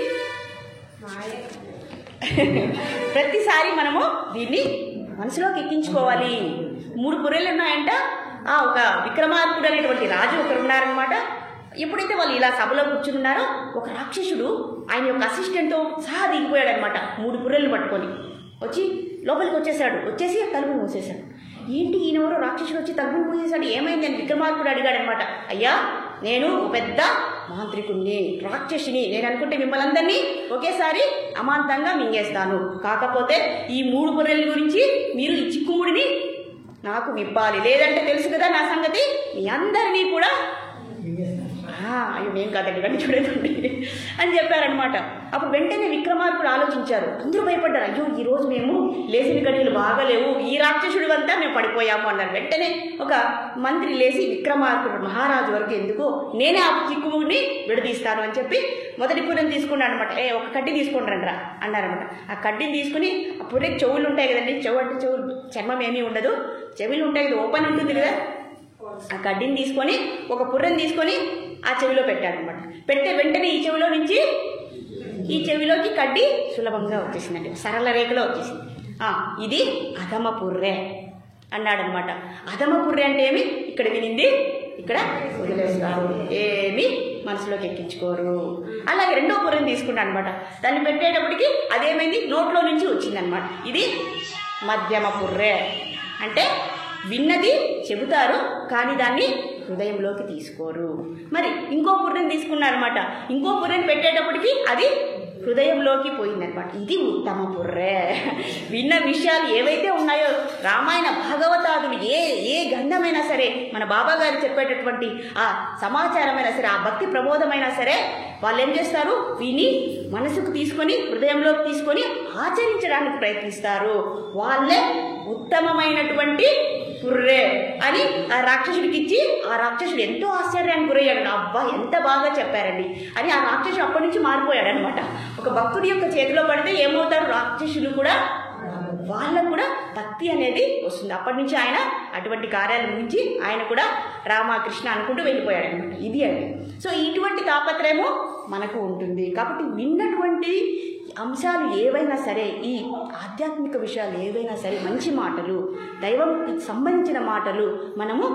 ప్రతిసారి మనము దీన్ని మనసులోకి ఎక్కించుకోవాలి. 3 పుర్రెలు ఉన్నాయంట. ఒక విక్రమార్కుడు అనేటువంటి రాజు ఒకరు ఉన్నారనమాట. ఎప్పుడైతే వాళ్ళు ఇలా సభలో కూర్చున్నారో ఒక రాక్షసుడు ఆయన యొక్క అసిస్టెంట్తో సహా దిగిపోయాడు అనమాట. 3 పుర్రెలను పట్టుకొని వచ్చి లోపలికి వచ్చేసి తలుపులు మూసేశాడు. ఏంటి ఈయనెవరో రాక్షసుడు వచ్చి తలుపులు మూసేశాడు, ఏమైంది అని విక్రమార్కుడు అడిగాడనమాట. అయ్యా నేను పెద్ద మాంత్రికుణ్ణి, రాక్షసుని, నేను అనుకుంటే మిమ్మల్ని అందరినీ ఒకేసారి అమాంతంగా మింగేస్తాను. కాకపోతే ఈ 3 పుర్రెల గురించి మీరు ఈ చిక్కుముడిని నాకు విప్పాలి, లేదంటే తెలుసు కదా నా సంగతి, మీ అందరినీ కూడా అయ్యో మేము కాదండి కానీ చూడేదండి అని చెప్పారనమాట. అప్పుడు వెంటనే విక్రమార్కుడు ఆలోచించారు. అందరూ భయపడ్డారు. అయ్యో ఈరోజు మేము లేచిన గడియలు బాగాలేవు, ఈ రాక్షసుడి అంతా మేము పడిపోయాము అన్నారు. వెంటనే ఒక మంత్రి లేచి విక్రమార్కుడు మహారాజు వరకు ఎందుకు, నేనే ఆ చిక్కుముడిని విడదీస్తాను అని చెప్పి మొదటి పుర్రెని తీసుకున్నాడు అనమాట. ఒక కడ్డీ తీసుకుని రండి అన్నారనమాట. ఆ కడ్డీని తీసుకుని ఆ పుర్రెకి చెవులు ఉంటాయి కదండి, చెవు అంటే చెవులు చర్మం ఏమీ ఉండదు, చెవులు ఉంటాయి కదా, ఓపెన్ ఉంటుంది కదా. ఆ కడ్డీని తీసుకొని ఒక పుర్రెని తీసుకొని ఆ చెవిలో పెట్టాడనమాట. పెడితే వెంటనే ఈ చెవిలో నుంచి ఈ చెవిలోకి కడ్డీ సులభంగా వచ్చేసిందండి, సరళ రేఖలో వచ్చేసింది. ఇది అధమ పుర్రె అన్నాడనమాట. అధమ పుర్రె అంటే ఏమి? ఇక్కడ వినింది ఇక్కడ వదిలేస్తారు, ఏమి మనసులోకి ఎక్కించుకోరు. అలాగే 2వ పుర్రెని తీసుకున్నాడు అనమాట. దాన్ని పెట్టేటప్పటికి అదేమైంది, నోట్లో నుంచి వచ్చిందనమాట. ఇది మధ్యమ పుర్రె అంటే విన్నది చెబుతారు కానీ దాన్ని హృదయంలోకి తీసుకోరు. మరి ఇంకో పుర్రెని తీసుకున్నారనమాట. ఇంకో పుర్రెని పెట్టేటప్పటికి అది హృదయంలోకి పోయిందనమాట. ఇది ఉత్తమ పుర్రె. విన్న విషయాలు ఏవైతే ఉన్నాయో రామాయణ భాగవతాదులు ఏ గ్రంథమైనా సరే, మన బాబా గారు చెప్పేటటువంటి ఆ సమాచారమైనా సరే, ఆ భక్తి ప్రబోధమైనా సరే, వాళ్ళు ఏం చేస్తారు, విని మనసుకు తీసుకొని హృదయంలోకి తీసుకొని ఆచరించడానికి ప్రయత్నిస్తారు. వాళ్ళే ఉత్తమమైనటువంటి పుర్రె అని ఆ రాక్షసుడికి ఇచ్చి, ఆ రాక్షసుడు ఎంతో ఆశ్చర్యానికి గురయ్యాడు. అబ్బా ఎంత బాగా చెప్పారండి అని ఆ రాక్షసుడు అప్పటి నుంచి మారిపోయాడు అనమాట. ఒక భక్తుడి యొక్క చేతిలో పడితే ఏమవుతారు, రాక్షసులు కూడా వాళ్ళకు కూడా భక్తి అనేది వస్తుంది. అప్పటి నుంచి ఆయన అటువంటి కార్యాల గురించి ఆయన కూడా రామకృష్ణ అనుకుంటూ వెళ్ళిపోయాడు అనమాట. ఇది అండి. సో ఇటువంటి తాపత్రయము మనకు ఉంటుంది. కాబట్టి విన్నటువంటి అంశాలు ఏవైనా సరే, ఈ ఆధ్యాత్మిక విషయాలు ఏవైనా సరే, మంచి మాటలు, దైవంకి సంబంధించిన మాటలు మనము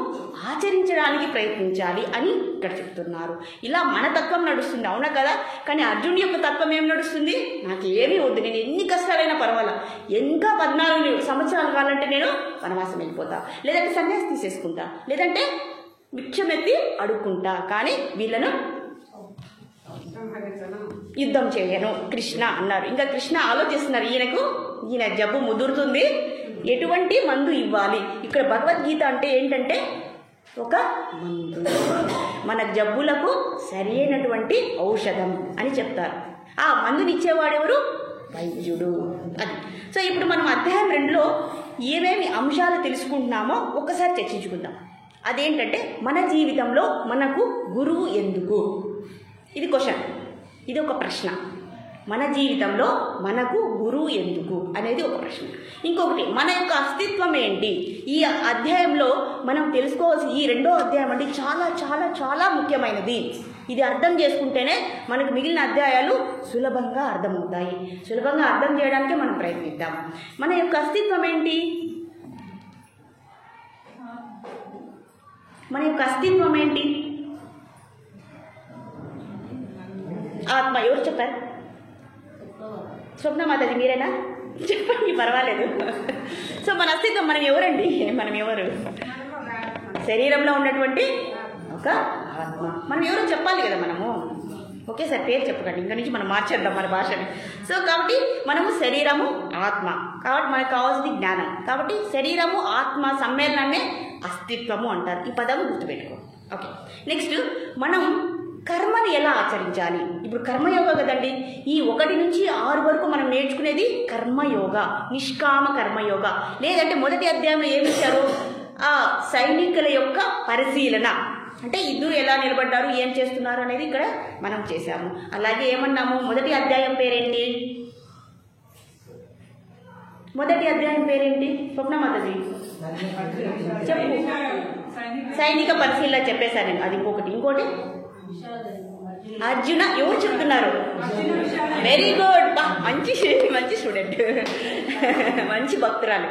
ఆచరించడానికి ప్రయత్నించాలి అని ఇక్కడ చెప్తున్నారు. ఇలా మన తత్వం నడుస్తుంది, అవునా కదా? కానీ అర్జునుడి యొక్క తత్వం ఏం నడుస్తుంది? నాకు ఏమీ వద్దు, నేను ఎన్ని కష్టాలైనా పర్వాలా, ఇంకా 14 సంవత్సరాలు కావాలంటే నేను వనవాసం వెళ్ళిపోతా, లేదంటే సన్యాసి తీసేసుకుంటా, లేదంటే భిక్షమెత్తి అడుక్కుంటా, కానీ వీళ్ళను యుద్ధం చేయను కృష్ణ అన్నారు. ఇంకా కృష్ణ ఆలోచిస్తున్నారు, ఈయన జబ్బు ముదురుతుంది, ఎటువంటి మందు ఇవ్వాలి. ఇక్కడ భగవద్గీత అంటే ఏంటంటే ఒక మందు, మన జబ్బులకు సరైనటువంటి ఔషధం అని చెప్తారు. ఆ మందునిచ్చేవాడెవరు? వైద్యుడు. అది. సో ఇప్పుడు మనం అధ్యాయం 2లో ఏమేమి అంశాలు తెలుసుకుంటున్నామో ఒక్కసారి చర్చించుకుందాం. అదేంటంటే మన జీవితంలో మనకు గురువు ఎందుకు? ఇది క్వశ్చన్, ఇది ఒక ప్రశ్న. మన జీవితంలో మనకు గురువు ఎందుకు అనేది ఒక ప్రశ్న. ఇంకొకటి, మన యొక్క అస్తిత్వం ఏంటి? ఈ అధ్యాయంలో మనం తెలుసుకోవాల్సి, ఈ 2వ అధ్యాయం అంటే చాలా చాలా చాలా ముఖ్యమైనది. ఇది అర్థం చేసుకుంటేనే మనకు మిగిలిన అధ్యాయాలు సులభంగా అర్థమవుతాయి. సులభంగా అర్థం చేయడానికే మనం ప్రయత్నిద్దాం. మన యొక్క అస్తిత్వం ఏంటి? మన యొక్క అస్తిత్వం ఏంటి? ఆత్మ. ఎవరు చెప్పారు? స్వప్న మాతాజీ మీరేనా? చెప్పండి, పర్వాలేదు. సో మన అస్తిత్వం, మనం ఎవరండి? మనం ఎవరు? శరీరంలో ఉన్నటువంటి ఒక ఆత్మ. మనం ఎవరో చెప్పాలి కదా మనము. ఒకేసారి పేరు చెప్పకండి, ఇంకా నుంచి మనం మార్చేద్దాం మన భాషని. సో కాబట్టి మనము శరీరము ఆత్మ, కాబట్టి మనకు కావాల్సింది జ్ఞానం. కాబట్టి శరీరము ఆత్మ సమ్మేళనాన్ని అస్తిత్వము అంటారు. ఈ పదం గుర్తుపెట్టుకో. ఓకే, నెక్స్ట్ మనం కర్మని ఎలా ఆచరించాలి. ఇప్పుడు కర్మయోగ కదండి. ఈ 1 నుంచి 6 వరకు మనం నేర్చుకునేది కర్మయోగ, నిష్కామ కర్మయోగ. లేదంటే మొదటి అధ్యాయంలో ఏమి ఇచ్చారు, ఆ సైనికుల యొక్క పరిశీలన, అంటే ఇద్దరు ఎలా నిలబడ్డారు, ఏం చేస్తున్నారు అనేది ఇక్కడ మనం చేశాము. అలాగే ఏమన్నాము, మొదటి అధ్యాయం పేరేంటి, మొదటి అధ్యాయం పేరేంటి స్వప్నమాతది చెప్పు. సైనిక పరిశీలన చెప్పేశాను నేను. అది ఇంకోటి అర్జున, ఎవరు చెప్తున్నారు, వెరీ గుడ్, మంచి మంచి స్టూడెంట్, మంచి భక్తురాలు.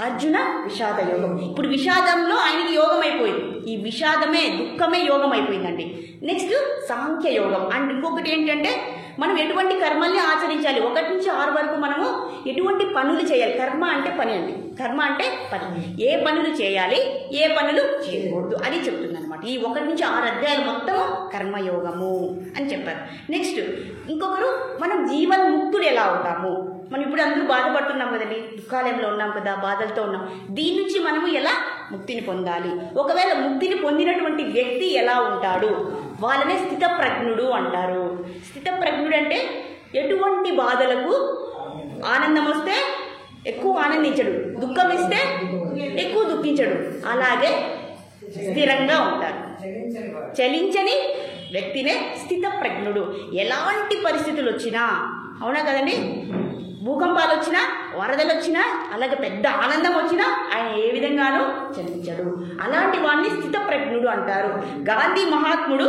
అర్జున విషాద యోగం. ఇప్పుడు విషాదంలో ఆయనకి యోగం అయిపోయింది. ఈ విషాదమే దుఃఖమే యోగం అయిపోయిందండి. నెక్స్ట్ సాంఖ్య యోగం. అండ్ ఇంకొకటి ఏంటంటే మనం ఎటువంటి కర్మల్ని ఆచరించాలి. 1 నుంచి 6 వరకు మనము ఎటువంటి పనులు చేయాలి. కర్మ అంటే పని అండి, కర్మ అంటే పని. ఏ పనులు చేయాలి, ఏ పనులు చేయకూడదు అని చెప్తుంది అనమాట. ఈ 1 నుంచి 6 అధ్యాయాలు మొత్తం కర్మయోగము అని చెప్పారు. నెక్స్ట్ ఇంకొకరు మనం జీవన్ముక్తుడు ఎలా అవుతాము. మనం ఇప్పుడు అందరూ బాధపడుతున్నాం కదండి, దుఃఖాలయంలో ఉన్నాం కదా, బాధలతో ఉన్నాం. దీని నుంచి మనము ఎలా ముక్తిని పొందాలి. ఒకవేళ ముక్తిని పొందినటువంటి వ్యక్తి ఎలా ఉంటాడు, వాళ్ళనే స్థితప్రజ్ఞుడు అంటారు. స్థితప్రజ్ఞుడు అంటే ఎటువంటి బాధలకు ఆనందం వస్తే ఎక్కువ ఆనందించడు, దుఃఖం ఇస్తే ఎక్కువ దుఃఖించడు, అలాగే స్థిరంగా ఉంటాడు. చలించని వ్యక్తినే స్థితప్రజ్ఞుడు. ఎలాంటి పరిస్థితులు వచ్చినా, అవునా కదండి, భూకంపాలు వచ్చినా, వరదలు వచ్చినా, అలాగే పెద్ద ఆనందం వచ్చినా ఆయన ఏ విధంగానూ చలించడు. అలాంటి వాడిని స్థితప్రజ్ఞుడు అంటారు. గాంధీ మహాత్ముడు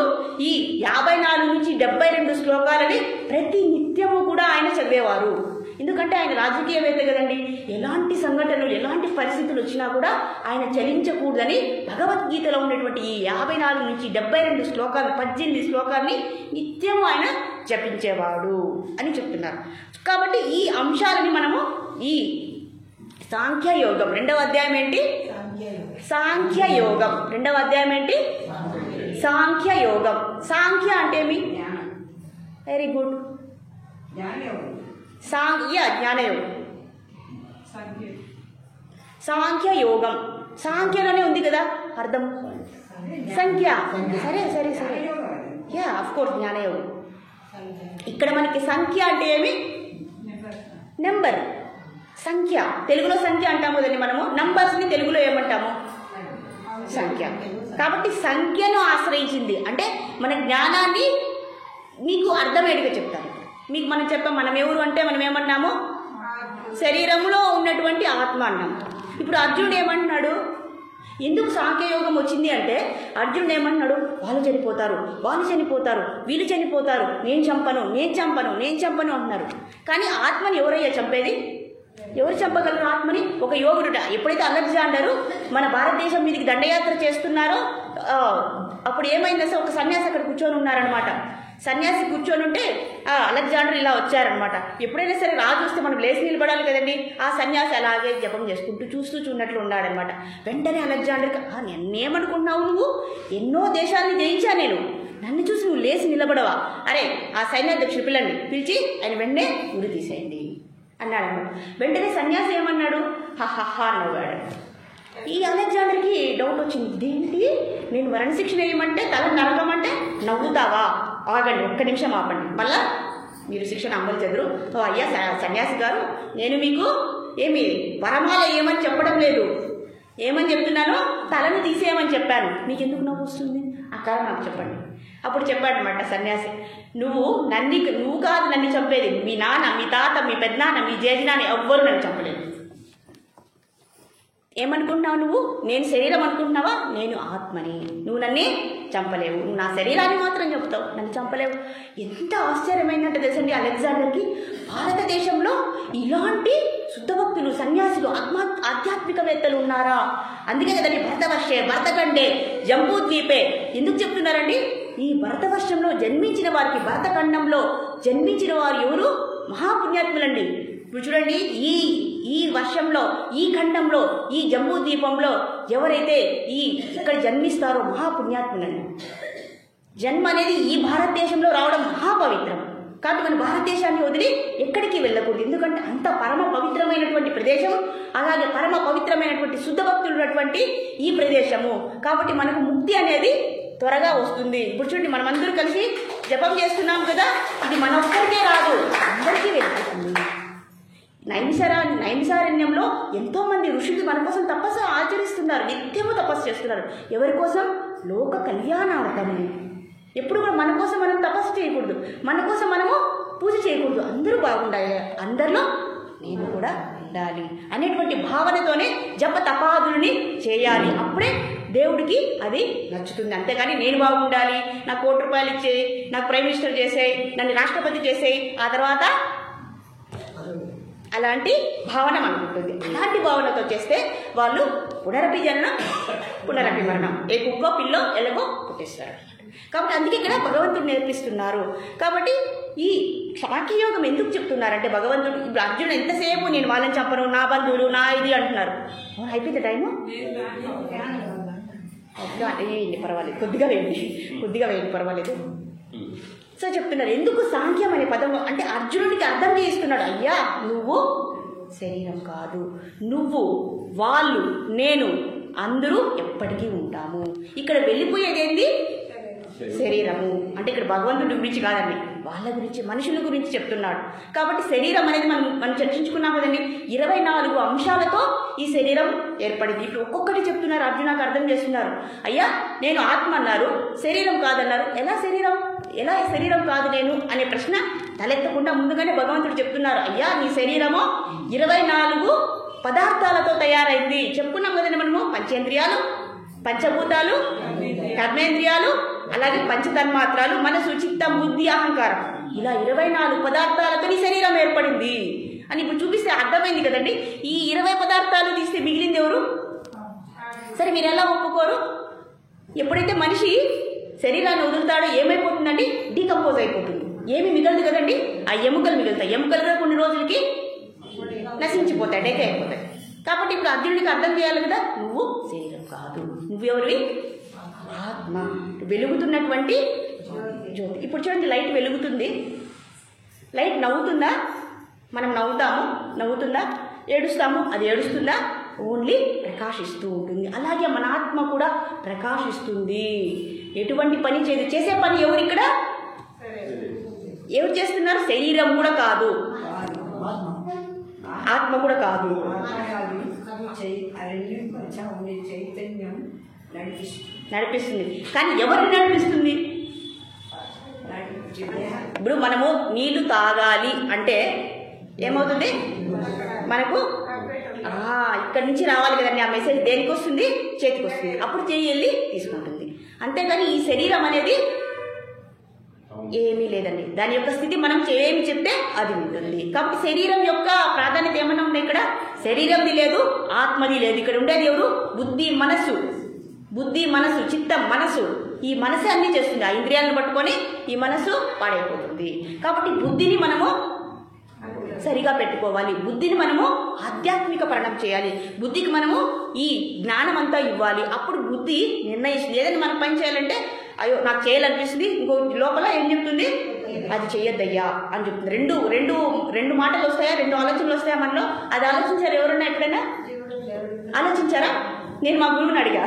ఈ 54 నుంచి 72 శ్లోకాలని ప్రతి నిత్యము కూడా ఆయన చదివేవారు. ఎందుకంటే ఆయన రాజకీయవేత్త కదండి. ఎలాంటి సంఘటనలు, ఎలాంటి పరిస్థితులు వచ్చినా కూడా ఆయన చలించకూడదని భగవద్గీతలో ఉన్నటువంటి ఈ 54 నుంచి 72 శ్లోకాలు, 18 శ్లోకాలని నిత్యం ఆయన జపించేవాడు అని చెప్తున్నారు. కాబట్టి ఈ అంశాలని మనము ఈ సాంఖ్యయోగం 2వ అధ్యాయం ఏంటి, సాంఖ్యయోగం 2వ అధ్యాయం ఏంటి, సాంఖ్యయోగం. సాంఖ్య అంటే ఏమి, వెరీ గుడ్, జ్ఞానయోగం, సాంఖ్యయోగం. సాంఖ్యలోనే ఉంది కదా అర్థం, సంఖ్య. సరే సరే సరే, యా ఆఫ్ కోర్స్ జ్ఞానయోగం. ఇక్కడ మనకి సంఖ్య అంటే ఏమి, నెంబర్, సంఖ్య. తెలుగులో సంఖ్య అంటాము కదండి మనము, నంబర్స్ని తెలుగులో ఏమంటాము, సంఖ్య. కాబట్టి సంఖ్యను ఆశ్రయించింది అంటే మన జ్ఞానాన్ని మీకు అర్థమయ్యేట్టుగా చెప్తాను. మీకు మనం చెప్పాం, మనం ఎవరు అంటే మనం ఏమన్నాము, శరీరంలో ఉన్నటువంటి ఆత్మ అన్నాము. ఇప్పుడు అర్జునుడు ఏమంటున్నాడు, ఎందుకు సాంఖ్యయోగం వచ్చింది అంటే అర్జునుడు ఏమన్నాడు, వాళ్ళు చనిపోతారు, వాళ్ళు చనిపోతారు, వీళ్ళు చనిపోతారు, నేను చంపను, నేను చంపను, నేను చంపను అంటున్నారు. కానీ ఆత్మని ఎవరయ్యా చంపేది, ఎవరు చంపగలరు ఆత్మని? ఒక యోగుడు. ఎప్పుడైతే అలెగ్జాండరు మన భారతదేశం మీదకి దండయాత్ర చేస్తున్నారో అప్పుడు ఏమైంది అసలు, ఒక సన్యాసి అక్కడ కూర్చొని ఉన్నారనమాట. సన్యాసి కూర్చొని ఉంటే అలెగ్జాండర్ ఇలా వచ్చారనమాట. ఎప్పుడైనా సరే రాజు వస్తే మనం లేచి నిలబడాలి కదండి. ఆ సన్యాసి అలాగే జపం చేసుకుంటూ చూస్తూ చూడనట్లు ఉన్నాడనమాట. వెంటనే అలెగ్జాండర్కి, నేనేమనుకుంటున్నావు, నువ్వు ఎన్నో దేశాలని జయించా, నేను నన్ను చూసి నువ్వు లేచి నిలబడవా, అరే ఆ సైన్యాధ్యక్షుడు పిలిచి ఆయన వెంటనే ఉరి తీసేయండి అన్నాడనమాట. వెంటనే సన్యాసి ఏమన్నాడు, హహహా నవ్వాడు. ఈ అలెగ్జాండర్కి డౌట్ వచ్చింది, ఇదేంటి, నేను మరణశిక్ష వేయమంటే తల నరకమంటే నవ్వుతావా, ఆగండి, 1 నిమిషం ఆపండి, మళ్ళా మీరు శిక్షణ అమలు చెదరు. అయ్యా సన్యాసి గారు, నేను మీకు ఏమి వరమాల ఏమని చెప్పడం లేదు, ఏమని చెప్తున్నాను, తలను తీసేయమని చెప్పాను. మీకు ఎందుకు నవ్వు వస్తుంది, ఆ కారణం నాకు చెప్పండి. అప్పుడు చెప్పాడనమాట సన్యాసి, నువ్వు కాదు నన్ను చంపేది, మీ నాన్న, మీ తాత, మీ పెద్దనాన్న, మీ జేజినాన్న ఎవ్వరు నన్ను చంపలేదు. ఏమనుకుంటున్నావు నువ్వు, నేను శరీరం అనుకుంటున్నావా, నేను ఆత్మని, నువ్వు నన్నే చంపలేవు, నువ్వు నా శరీరాన్ని మాత్రం చెప్తావు, నన్ను చంపలేవు. ఎంత ఆశ్చర్యమైందంటే తెలుసండి అలెగ్జాండర్కి, భారతదేశంలో ఇలాంటి శుద్ధభక్తులు, సన్యాసులు, ఆధ్యాత్మికవేత్తలు ఉన్నారా? అందుకే కదండి భరతఖండే జంబూద్వీపే ఎందుకు చెప్తున్నారండి, ఈ భరతవర్షంలో జన్మించిన వారికి, భరతఖండంలో జన్మించిన వారు ఎవరు, మహాపుణ్యాత్ములండి. ఇప్పుడు చూడండి, ఈ ఈ వర్షంలో, ఈ ఖండంలో, ఈ జంబూ ద్వీపంలో ఎవరైతే ఇక్కడ జన్మిస్తారో మహాపుణ్యాత్ములని. జన్మ అనేది ఈ భారతదేశంలో రావడం మహాపవిత్రం. కాబట్టి మన భారతదేశాన్ని వదిలి ఎక్కడికి వెళ్ళకూడదు. ఎందుకంటే అంత పరమ పవిత్రమైనటువంటి ప్రదేశం, అలాగే పరమ పవిత్రమైనటువంటి శుద్ధ భక్తులు ఉన్నటువంటి ఈ ప్రదేశము. కాబట్టి మనకు ముక్తి అనేది త్వరగా వస్తుంది. ఇప్పుడు చూడండి, మనమందరూ కలిసి జపం చేస్తున్నాం కదా, ఇది మన ఒక్కరికే రాదు, అందరికీ వెళ్ళిపోతుంది. నైమిసారణ్యంలో ఎంతో మంది ఋషులు మన కోసం తపస్సు ఆచరిస్తున్నారు, నిత్యము తపస్సు చేస్తున్నారు. ఎవరి కోసం? లోక కళ్యాణార్థం. ఎప్పుడు కూడా మన కోసం మనం తపస్సు చేయకూడదు, మన కోసం మనము పూజ చేయకూడదు. అందరూ బాగుండాలి, అందరిలో నేను కూడా ఉండాలి అనేటువంటి భావనతోనే జప తపాదులని చేయాలి. అప్పుడే దేవుడికి అది నచ్చుతుంది. అంతేగాని నేను బాగుండాలి, నాకు ₹1 ఇచ్చేయి, నాకు ప్రైమ్ మినిస్టర్ చేసేయి, నన్ను రాష్ట్రపతి చేసేయి, ఆ తర్వాత అలాంటి భావన మనకు ఉంటుంది. అలాంటి భావనతో చేస్తే వాళ్ళు పునరపి జననం పునరపి మరణం, ఏ కుక్కో పిల్లో ఎలాగో పుట్టేస్తారు. కాబట్టి అందుకే ఇక్కడ భగవంతుడు నేర్పిస్తున్నారు. కాబట్టి ఈ సాంఖ్యయోగం ఎందుకు చెప్తున్నారంటే భగవంతుడు, ఇప్పుడు అర్జునుడు ఎంతసేపు నేను వాళ్ళని చంపను, నా బంధువులు, నా ఇది అంటున్నారు. అయిపోయింది టైము, వేయండి పర్వాలేదు, కొద్దిగా వేయండి పర్వాలేదు. సో చెప్తున్నారు ఎందుకు సాంఖ్యం అనే పదం అంటే అర్జునుడికి అర్థం చేయిస్తున్నాడు. అయ్యా, నువ్వు శరీరం కాదు, నువ్వు, వాళ్ళు, నేను అందరూ ఎప్పటికీ ఉంటాము. ఇక్కడ వెళ్ళిపోయేది ఏంటి? శరీరము. అంటే ఇక్కడ భగవంతుడి గురించి కాదండి, వాళ్ళ గురించి, మనుషుల గురించి చెప్తున్నాడు. కాబట్టి శరీరం అనేది మనం చర్చించుకున్నాం కదండి, 24 అంశాలతో ఈ శరీరం ఏర్పడింది. ఇప్పుడు ఒక్కొక్కటి చెప్తున్నారు, అర్జునకు అర్థం చేస్తున్నారు. అయ్యా, నేను ఆత్మ అన్నారు, శరీరం కాదన్నారు. ఎలా శరీరం కాదు నేను అనే ప్రశ్న తలెత్తకుండా ముందుగానే భగవంతుడు చెప్తున్నారు. అయ్యా, నీ శరీరము 24 పదార్థాలతో తయారైంది. చెప్పుకున్నాం కదండి మనము, పంచేంద్రియాలు, పంచభూతాలు, కర్మేంద్రియాలు, అలాగే పంచతన్మాత్రాలు, మనసు, చిత్తం, బుద్ధి, అహంకారం, ఇలా 24 పదార్థాలతో నీ శరీరం ఏర్పడింది అని ఇప్పుడు చూపిస్తే అర్థమైంది కదండి. ఈ 20 పదార్థాలు తీస్తే మిగిలింది ఎవరు? సరే, మీరు ఎలా ఒప్పుకోరు? ఎప్పుడైతే మనిషి శరీరాన్ని వదులుతాడో ఏమైపోతుందండి? డీకంపోజ్ అయిపోతుంది. ఏమి మిగలదు కదండి, ఆ ఎముకలు మిగులుతాయి. ఎముకలుగా కొన్ని రోజులకి నశించిపోతాయి, డెకే అయిపోతాయి. కాబట్టి ఇప్పుడు అర్జునుడికి అర్థం చేయాలి కదా, నువ్వు శరీరం కాదు, నువ్వెవరివి? ఆత్మ, వెలుగుతున్నటువంటి జ్యోతి. ఇప్పుడు చూడండి, లైట్ వెలుగుతుంది, లైట్ నవ్వుతుందా? మనం నవ్వుతుందా? ఏడుస్తాము, అది ఏడుస్తుందా? ఓన్లీ ప్రకాశిస్తూ ఉంటుంది. అలాగే మన ఆత్మ కూడా ప్రకాశిస్తుంది, ఎటువంటి పని చేయదు. చేసే పని ఎవరు ఇక్కడ? ఎవరు చేస్తున్నారు? శరీరం కూడా కాదు, ఆత్మ కూడా కాదు, నడిపిస్తుంది. కానీ ఎవరిని నడిపిస్తుంది? ఇప్పుడు మనము నీళ్లు తాగాలి అంటే ఏమవుతుంది? మనకు ఇక్కడి నుంచి రావాలి కదండి, ఆ మెసేజ్ దేనికి వస్తుంది? చేతికి వస్తుంది, అప్పుడు చేయి వెళ్ళి తీసుకుంటుంది. అంతేగాని ఈ శరీరం అనేది ఏమీ లేదండి, దాని యొక్క స్థితి మనం ఏమి చెప్తే అది ఉంటుంది. కాబట్టి శరీరం యొక్క ప్రాధాన్యత ఏమన్నా ఉంది ఇక్కడ? శరీరంది లేదు, ఆత్మది లేదు. ఇక్కడ ఉండేది ఎవరు? బుద్ధి, మనసు, చిత్తం, మనసు. ఈ మనసు అన్నీ చేస్తుంది. ఆ ఇంద్రియాలను పట్టుకొని ఈ మనసు పాడైపోతుంది. కాబట్టి బుద్ధిని మనము సరిగా పెట్టుకోవాలి, బుద్ధిని మనము ఆధ్యాత్మిక పరణం చేయాలి, బుద్ధికి మనము ఈ జ్ఞానం అంతా ఇవ్వాలి. అప్పుడు బుద్ధి నిర్ణయిస్తుంది. ఏదైనా మనం పని చేయాలంటే అయ్యో నాకు చేయాలనిపిస్తుంది, ఇంకో లోపల ఏం చెప్తుంది? అది చెయ్యొద్దయ్యా అని చెప్తుంది. రెండు మాటలు వస్తాయా, 2 ఆలోచనలు వస్తాయా మనలో? అది ఆలోచించారు ఎవరున్నా? ఎప్పుడైనా ఆలోచించారా? నేను మా గురువుని అడిగా,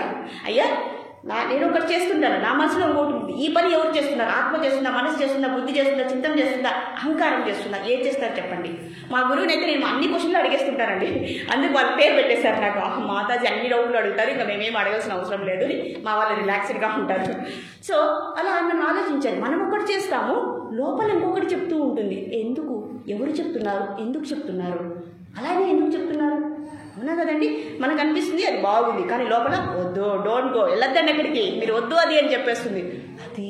అయ్యా నేను ఒకటి చేస్తుంటాను, నా మనసులో ఇంకోటి ఉంది, ఈ పని ఎవరు చేస్తున్నారు? ఆత్మ చేస్తుందా, మనసు చేస్తుందా, బుద్ధి చేస్తుందా, చిత్తం చేస్తుందా, అహంకారం చేస్తుందా? ఏం చేస్తారు చెప్పండి? మా గురువుని అయితే నేను అన్ని క్వశ్చన్లు అడిగేస్తుంటానండి. అందుకు వాళ్ళ పేరు పెట్టేశారు నాకు. మాతాజీ అన్ని డౌట్లు అడుగుతారు, ఇంకా మేమేం అడగాల్సిన అవసరం లేదు, మా వాళ్ళు రిలాక్స్డ్గా ఉంటారు. సో అలా నన్ను ఆలోచించాను. మనం ఒకటి చేస్తాము, లోపల ఇంకొకటి చెప్తూ ఉంటుంది. ఎందుకు? ఎవరు చెప్తున్నారు? ఎందుకు చెప్తున్నారు? అలాగే ఎందుకు చెప్తున్నారు? అవునా కదండి, మనకు అనిపిస్తుంది అది బాగుంది, కానీ లోపల వద్దు, డోంట్ గో, వెళ్ళొద్దండి ఎక్కడికి, మీరు వద్దు అది అని చెప్పేస్తుంది. అది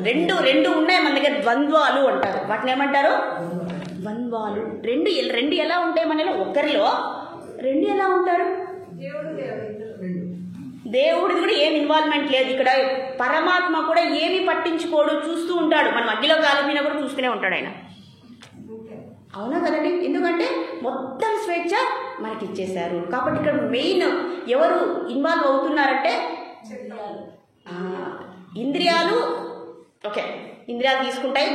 రెండు ఉన్నాయి మన దగ్గర, ద్వంద్వాలు అంటారు. వాటిని ఏమంటారు? ద్వంద్వాలు. రెండు ఎలా ఉంటాయి మనలో? ఒకరిలో 2 ఎలా ఉంటారు? దేవుడిది కూడా ఏం ఇన్వాల్వ్మెంట్ లేదు ఇక్కడ. పరమాత్మ కూడా ఏమి పట్టించుకోడు, చూస్తూ ఉంటాడు. మనం అగ్గిలో కాలిపోయినా కూడా చూస్తూనే ఉంటాడు ఆయన. అవునా కదండి? ఎందుకంటే మొత్తం స్వేచ్ఛ మనకి ఇచ్చేశారు. కాబట్టి ఇక్కడ మెయిన్ ఎవరు ఇన్వాల్వ్ అవుతున్నారంటే ఇంద్రియాలు. ఓకే, ఇంద్రియాలు తీసుకుంటాయి,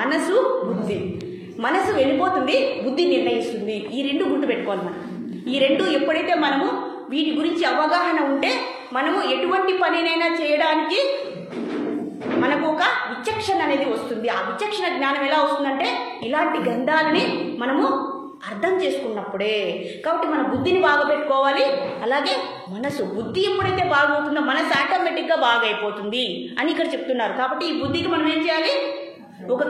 మనసు బుద్ధి. మనసు వెళ్ళిపోతుంది, బుద్ధి నిర్ణయిస్తుంది. ఈ రెండు గుర్తుపెట్టుకోవాలి మనం. ఈ రెండు ఎప్పుడైతే మనము వీటి గురించి అవగాహన ఉంటే మనము ఎటువంటి పనినైనా చేయడానికి మనకు ఒక విచక్షణ అనేది వస్తుంది. ఆ విచక్షణ జ్ఞానం ఎలా వస్తుందంటే ఇలాంటి గ్రంథాలని మనము అర్థం చేసుకున్నప్పుడే. కాబట్టి మన బుద్ధిని బాగా పెట్టుకోవాలి. అలాగే బుద్ధి ఎప్పుడైతే బాగవుతుందో మనసు ఆటోమేటిక్గా బాగా అయిపోతుంది అని ఇక్కడ చెప్తున్నారు. కాబట్టి ఈ బుద్ధికి మనం ఏం చేయాలి? ఒక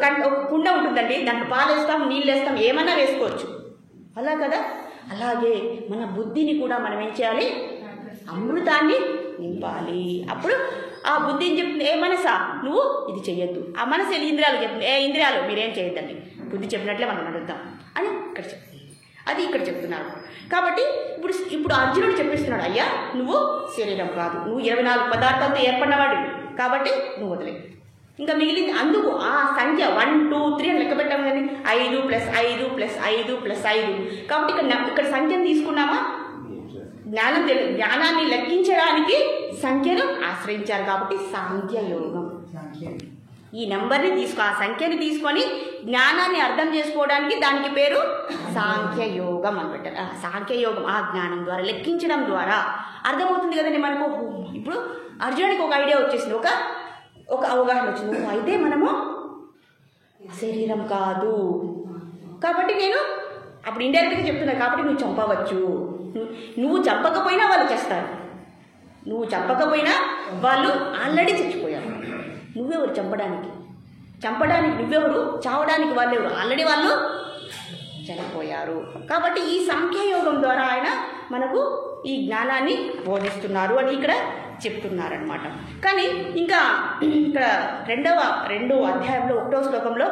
కుండ ఉంటుందండి, దాంట్లో పాలు వేస్తాం, నీళ్ళు వేస్తాం, ఏమన్నా వేసుకోవచ్చు, అలా కదా. అలాగే మన బుద్ధిని కూడా మనం ఏం చేయాలి? అమృతాన్ని నింపాలి. అప్పుడు ఆ బుద్ధి ఏం చెప్తుంది? ఏ మనసా నువ్వు ఇది చెయ్యొద్దు. ఆ మనసు ఇంద్రియాలు చెప్తుంది, ఏ ఇంద్రియాలు మీరేం చేయొద్దండి, బుద్ధి చెప్పినట్లే మనం నడుద్దాం అని ఇక్కడ చెప్తుంది. అది ఇక్కడ చెప్తున్నారు. కాబట్టి ఇప్పుడు అర్జునుడు చెప్పిస్తున్నాడు, అయ్యా నువ్వు శరీరం కాదు, నువ్వు 24 పదార్థాలతో ఏర్పడినవాడు, కాబట్టి నువ్వు వదిలే. ఇంకా మిగిలింది అందుకు ఆ సంఖ్య 1 2 3 అని లెక్క పెట్టాము కానీ 5 + 5 + 5 + 5. కాబట్టి ఇక్కడ సంఖ్యను తీసుకున్నామా? జ్ఞానాన్ని లెక్కించడానికి సంఖ్యను ఆశ్రయించారు. కాబట్టి సాంఖ్యయోగం. ఈ నెంబర్ని ఆ సంఖ్యని తీసుకొని జ్ఞానాన్ని అర్థం చేసుకోవడానికి దానికి పేరు సాంఖ్యయోగం అని పెట్టారు. సాంఖ్యయోగం ఆ జ్ఞానం ద్వారా లెక్కించడం ద్వారా అర్థమవుతుంది కదండి మనకు. ఇప్పుడు అర్జునుడికి ఒక ఐడియా వచ్చేసింది, ఒక అవగాహన వచ్చింది. అయితే మనము శరీరం కాదు, కాబట్టి నేను అప్పుడు ఇండైరెక్ట్గా చెప్తున్నా, కాబట్టి నువ్వు చంపవచ్చు. నువ్వు చంపకపోయినా వాళ్ళు చేస్తారు, నువ్వు చంపకపోయినా వాళ్ళు ఆల్రెడీ చచ్చిపోయారు. నువ్వెవరు చంపడానికి నువ్వెవరు, చావడానికి వాళ్ళెవరు, ఆల్రెడీ వాళ్ళు చనిపోయారు. కాబట్టి ఈ సాంఖ్యయోగం ద్వారా ఆయన మనకు ఈ జ్ఞానాన్ని బోధిస్తున్నారు అని ఇక్కడ చెప్తున్నారనమాట. కానీ ఇంకా ఇక్కడ రెండవ అధ్యాయంలో 1వ శ్లోకంలో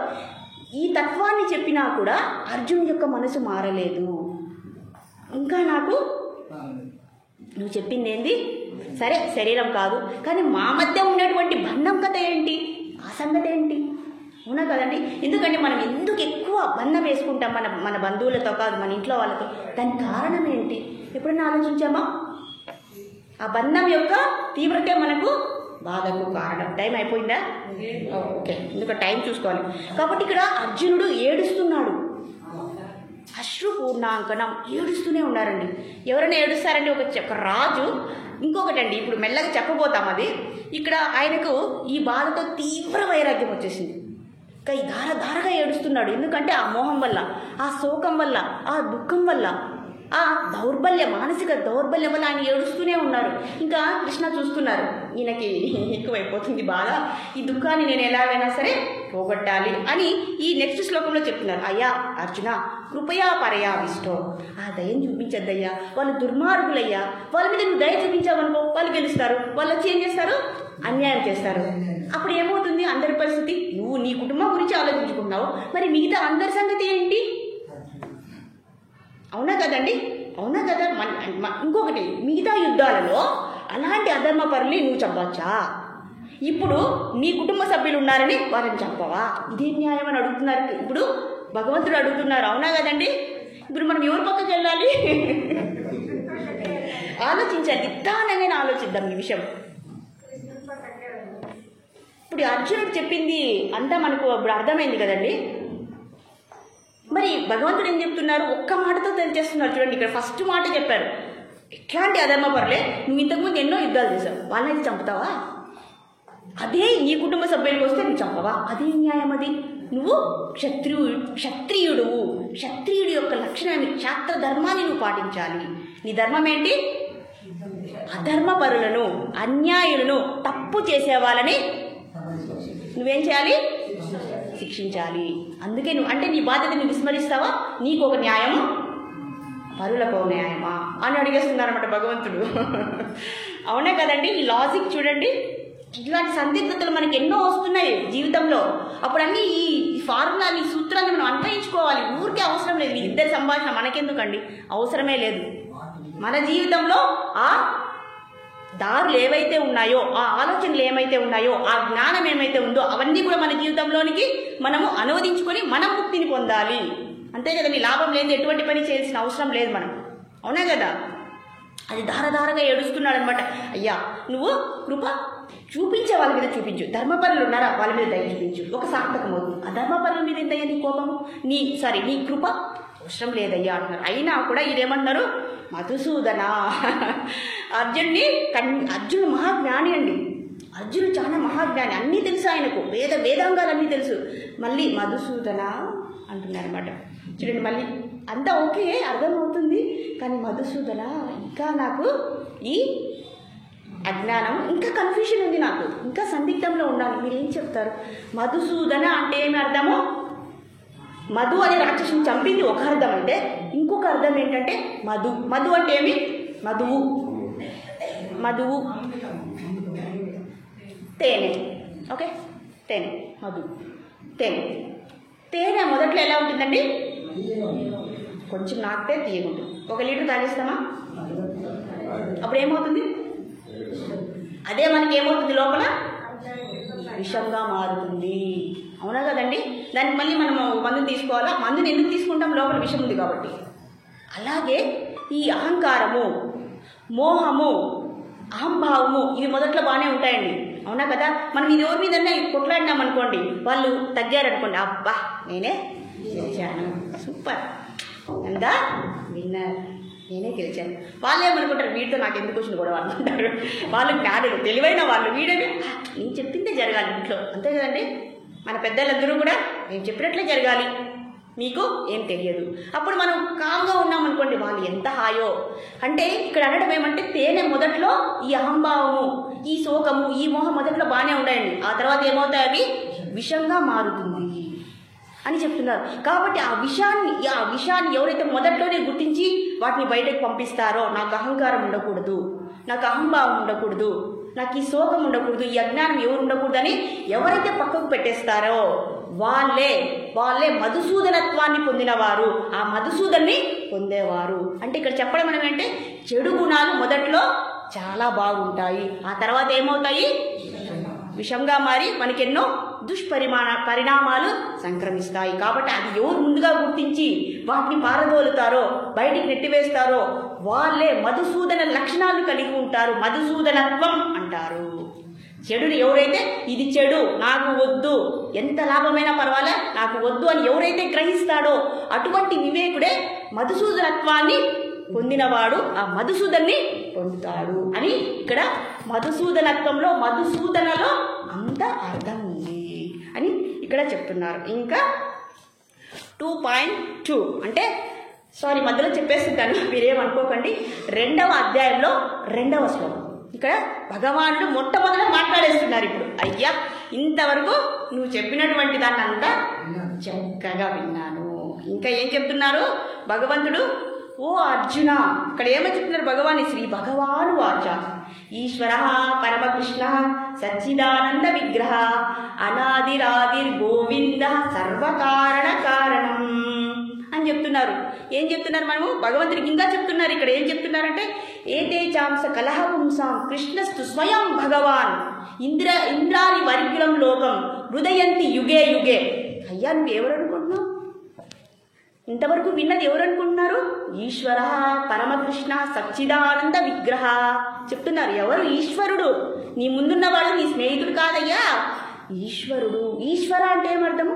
ఈ తత్వాన్ని చెప్పినా కూడా అర్జున్ యొక్క మనసు మారలేదు. ఇంకా నాకు నువ్వు చెప్పింది ఏంది, సరే శరీరం కాదు, కానీ మా మధ్య ఉన్నటువంటి బంధం కథ ఏంటి, ఆ సంగతి ఏంటి? అవునా కదండి? ఎందుకంటే మనం ఎందుకు ఎక్కువ బంధం వేసుకుంటాం మన బంధువులతో కాదు, మన ఇంట్లో వాళ్ళతో? దానికి కారణం ఏంటి? ఎప్పుడైనా ఆలోచించామా? ఆ బంధం యొక్క తీవ్రత మనకు బాధకు కారణం. టైం అయిపోయిందా? ఓకే, ఎందుకంటే టైం చూసుకోవాలి. కాబట్టి ఇక్కడ అర్జునుడు ఏడుస్తున్నాడు, అశ్రుపూర్ణాంకనం, ఏడుస్తూనే ఉన్నారండి. ఎవరైనా ఏడుస్తారండి? ఒక రాజు. ఇంకొకటి అండి, ఇప్పుడు మెల్లగా చెప్పబోతాం అది. ఇక్కడ ఆయనకు ఈ బాధతో తీవ్ర వైరాగ్యం వచ్చేసింది. ఇంకా ఈ ధారగా ఏడుస్తున్నాడు. ఎందుకంటే ఆ మోహం వల్ల, ఆ శోకం వల్ల, ఆ దుఃఖం వల్ల, ఆ మానసిక దౌర్బల్యం వల్ల ఆయన ఏడుస్తూనే ఉన్నారు. ఇంకా కృష్ణ చూస్తున్నారు, ఈయనకి ఎక్కువైపోతుంది బాధ, ఈ దుఃఖాన్ని నేను ఎలాగైనా సరే పోగొట్టాలి అని ఈ నెక్స్ట్ శ్లోకంలో చెప్తున్నారు. అయ్యా అర్జున, కృపయా పరయావిష్టో, ఆ దయను చూపించద్దయ్యా, వాళ్ళు దుర్మార్గులయ్యా, వాళ్ళ మీద నువ్వు దయ చూపించావనుకో వాళ్ళు గెలుస్తారు, వాళ్ళు వచ్చి ఏం చేస్తారు, అన్యాయం చేస్తారు. అప్పుడు ఏమవుతుంది అందరి పరిస్థితి? నువ్వు నీ కుటుంబం గురించి ఆలోచించుకుంటున్నావు, మరి మిగతా అందరి సంగతి ఏంటి? అవునా కదండి? అవునా కదా? ఇంకొకటి, మిగతా యుద్ధాలలో అలాంటి అధర్మ పరుల్ని నువ్వు చంపవచ్చా? ఇప్పుడు మీ కుటుంబ సభ్యులు ఉన్నారని వాళ్ళని చంపవా? ఇదే న్యాయం అని అడుగుతున్నారు. ఇప్పుడు భగవంతుడు అడుగుతున్నారు. అవునా కదండి? ఇప్పుడు మనం ఎవరి పక్కకి వెళ్ళాలి? ఆలోచించాలి, నిదానంగా ఆలోచిద్దాం ఈ విషయం. ఇప్పుడు అర్జునుడు చెప్పింది అంతా మనకు ఇప్పుడు అర్థమైంది కదండి. మరి భగవంతుడు ఏం చెప్తున్నారు? ఒక్క మాటతో తెలిచేస్తున్నారు. చూడండి, ఇక్కడ ఫస్ట్ మాట చెప్పారు, ఎట్లాంటి అధర్మ పరులే, నువ్వు ఇంతకుముందు ఎన్నో యుద్ధాలు చేశావు, వాళ్ళనైతే చంపుతావా? అదే నీ కుటుంబ సభ్యులకు వస్తే నువ్వు చంపవా? అదే న్యాయం అది. నువ్వు క్షత్రియుడువు, క్షత్రియుడి యొక్క లక్షణాన్ని, క్షాత్ర ధర్మాన్ని నువ్వు పాటించాలి. నీ ధర్మం ఏంటి? అధర్మ పరులను, అన్యాయులను, తప్పు చేసే వాళ్ళని నువ్వేం చేయాలి? శిక్షించాలి. అందుకే అంటే నీ బాధ్యతని విస్మరిస్తావా? నీకు ఒక న్యాయము, పరులకు ఒక న్యాయమా అని అడిగేస్తున్నారన్నమాట భగవంతుడు. అవునా కదండి? ఈ లాజిక్ చూడండి. ఇలాంటి సందిగ్ధతలు మనకి ఎన్నో వస్తున్నాయి జీవితంలో. అప్పుడు అన్నీ ఈ ఫార్ములాని, ఈ సూత్రాన్ని మనం అన్వయించుకోవాలి. ఊరికే అవసరం లేదు. మీ ఇద్దరి సంభాషణ మనకెందుకండి? అవసరమే లేదు. మన జీవితంలో ఆ దారులు ఏవైతే ఉన్నాయో, ఆ ఆలోచనలు ఏమైతే ఉన్నాయో, ఆ జ్ఞానం ఏమైతే ఉందో అవన్నీ కూడా మన జీవితంలోనికి మనము అనువదించుకొని మనం ముక్తిని పొందాలి. అంతే కదండి, లాభం లేదు ఎటువంటి పని చేయాల్సిన అవసరం లేదు మనం, అవునా కదా. అది ధారధారగా ఏడుస్తున్నాడు అనమాట. అయ్యా నువ్వు కృప చూపించే వాళ్ళ మీద చూపించు, ధర్మపరులు ఉన్నారా వాళ్ళ మీద దయ చూపించు, ఒక సార్థకం అవుతుంది. ఆ ధర్మపరుల మీద ఏంటయ్యా నీ కోపము, నీ కృప అవసరం లేదయ్యా అంటున్నారు. అయినా కూడా ఇదేమంటున్నారు, మధుసూదన అర్జునుడు మహాజ్ఞాని అండి, అర్జునుడు చాలా మహాజ్ఞాని, అన్నీ తెలుసు ఆయనకు, వేదాంగాలన్నీ తెలుసు. మళ్ళీ మధుసూదన అంటున్నారు అనమాట. చూడండి, మళ్ళీ అంతా ఓకే అర్థమవుతుంది, కానీ మధుసూదన ఇంకా నాకు ఈ అజ్ఞానం, ఇంకా కన్ఫ్యూషన్ ఉంది, నాకు ఇంకా సందిగ్ధంలో ఉండాలి. మీరేం చెప్తారు? మధుసూదన అంటే ఏమి అర్థము? మధు అనే రాక్షసుని చంపింది ఒక అర్థం అంటే, ఇంకొక అర్థం ఏంటంటే మధు అంటే ఏమి? మధువు తేనె. ఓకే, తేనె, తేనె మొదట్లో ఎలా ఉంటుందండి? కొంచెం నాకితే తీయగుంటుంది. 1 లీటర్ తాగేస్తామా? అప్పుడు ఏమవుతుంది? అదే మనకి ఏమవుతుంది, లోపల విషంగా మారుతుంది, అవునా కదండి. దానికి మళ్ళీ మనం మందుని తీసుకోవాలా? మందుని ఎందుకు తీసుకుంటాం? లోపల విషం ఉంది కాబట్టి. అలాగే ఈ అహంకారము, మోహము, అహంభావము ఇవి మొదట్లో బాగానే ఉంటాయండి, అవునా కదా. మనం ఇది ఎవరి మీద కొట్లాడినాం అనుకోండి, వాళ్ళు తగ్గారనుకోండి, అబ్బా నేనే గెలిచాను, సూపర్ అందా విన్నర్, నేనే గెలిచాను. వాళ్ళు ఏమనుకుంటారు, వీడితో నాకు ఎందుకు వచ్చిన గొడవ అనుకుంటారు. వాళ్ళు జ్ఞానులు, తెలివైన వాళ్ళు. వీడని నేను చెప్పిందే జరగాలి ఇంట్లో, అంతే కదండి. మన పెద్దలందరూ కూడా నేను చెప్పినట్లే జరగాలి, మీకు ఏం తెలియదు. అప్పుడు మనం కామ్గా ఉన్నామనుకోండి, వాళ్ళు ఎంత హాయో. అంటే ఇక్కడ అనడం ఏమంటే, తేనె మొదట్లో ఈ అహంభావము, ఈ శోకము, ఈ మోహం మొదట్లో బాగానే ఉంటాయండి, ఆ తర్వాత ఏమవుతాయి, అవి విషంగా మారుతుంది అని చెప్తున్నారు. కాబట్టి ఆ విషయాన్ని ఎవరైతే మొదట్లోనే గుర్తించి వాటిని బయటకు పంపిస్తారో, నాకు అహంకారం ఉండకూడదు, నాకు అహంభావం ఉండకూడదు, నాకు ఈ శోకం ఉండకూడదు, ఈ అజ్ఞానం ఎవరు ఉండకూడదని ఎవరైతే పక్కకు పెట్టేస్తారో వాళ్ళే మధుసూదనత్వాన్ని పొందినవారు, ఆ మధుసూదన్ని పొందేవారు. అంటే ఇక్కడ చెప్పడం మనం ఏంటంటే, చెడు గుణాలు మొదట్లో చాలా బాగుంటాయి, ఆ తర్వాత ఏమవుతాయి, విషంగా మారి మనకెన్నో పరిణామాలు సంక్రమిస్తాయి. కాబట్టి అది ఎవరు ముందుగా గుర్తించి వాటిని పారదోలుతారో, బయటికి నెట్టివేస్తారో వాళ్ళే మధుసూదన లక్షణాలు కలిగి ఉంటారు, మధుసూదనత్వం అంటారు. చెడుని ఎవరైతే ఇది చెడు, నాకు వద్దు, ఎంత లాభమైనా పర్వాలే నాకు వద్దు అని ఎవరైతే గ్రహిస్తాడో అటువంటి వివేకుడే మధుసూదనత్వాన్ని పొందినవాడు, ఆ మధుసూదన్ని పొందుతాడు అని ఇక్కడ మధుసూదనత్వంలో, మధుసూదనలో అంత అర్థం ఉంది అని ఇక్కడ చెప్తున్నారు. ఇంకా 2.2 అంటే మధ్యలో చెప్పేస్తుంటాను, మీరేమనుకోకండి. 2వ అధ్యాయంలో 2వ శ్లోకం. ఇక్కడ భగవానుడు మొట్టమొదట మాట్లాడేస్తున్నారు. ఇప్పుడు అయ్యా ఇంతవరకు నువ్వు చెప్పినటువంటి దాన్ని అంతా చక్కగా విన్నాను. ఇంకా ఏం చెప్తున్నారు భగవంతుడు? ఓ అర్జున, ఇక్కడ ఏమని చెప్తున్నారు భగవాన్? శ్రీ భగవాను వాచ ఈశ్వర పరమకృష్ణ సచ్చిదానంద విగ్రహ అనాదిరాదిర్ గోవింద సర్వకారణ కారణం అని చెప్తున్నారు. ఏం చెప్తున్నారు? మనము భగవంతుడికి ఇంకా చెప్తున్నారు. ఇక్కడ ఏం చెప్తున్నారంటే, ఏతేచాంస కలహపుంసాం కృష్ణస్తు స్వయం భగవాన్ ఇంద్రాని వర్గ్యులం లోకం హృదయంతి యుగే యుగే. అయ్యా నువ్వు ఎవరు అనుకుంటున్నావు? ఇంతవరకు విన్నది ఎవరు అనుకుంటున్నారు? ఈశ్వర పరమకృష్ణ సచ్చిదానంద విగ్రహ చెప్తున్నారు. ఎవరు? ఈశ్వరుడు. నీ ముందున్నవాడు నీ స్నేహితుడు కాదయ్యా, ఈశ్వరుడు. ఈశ్వర అంటే ఏమర్థము?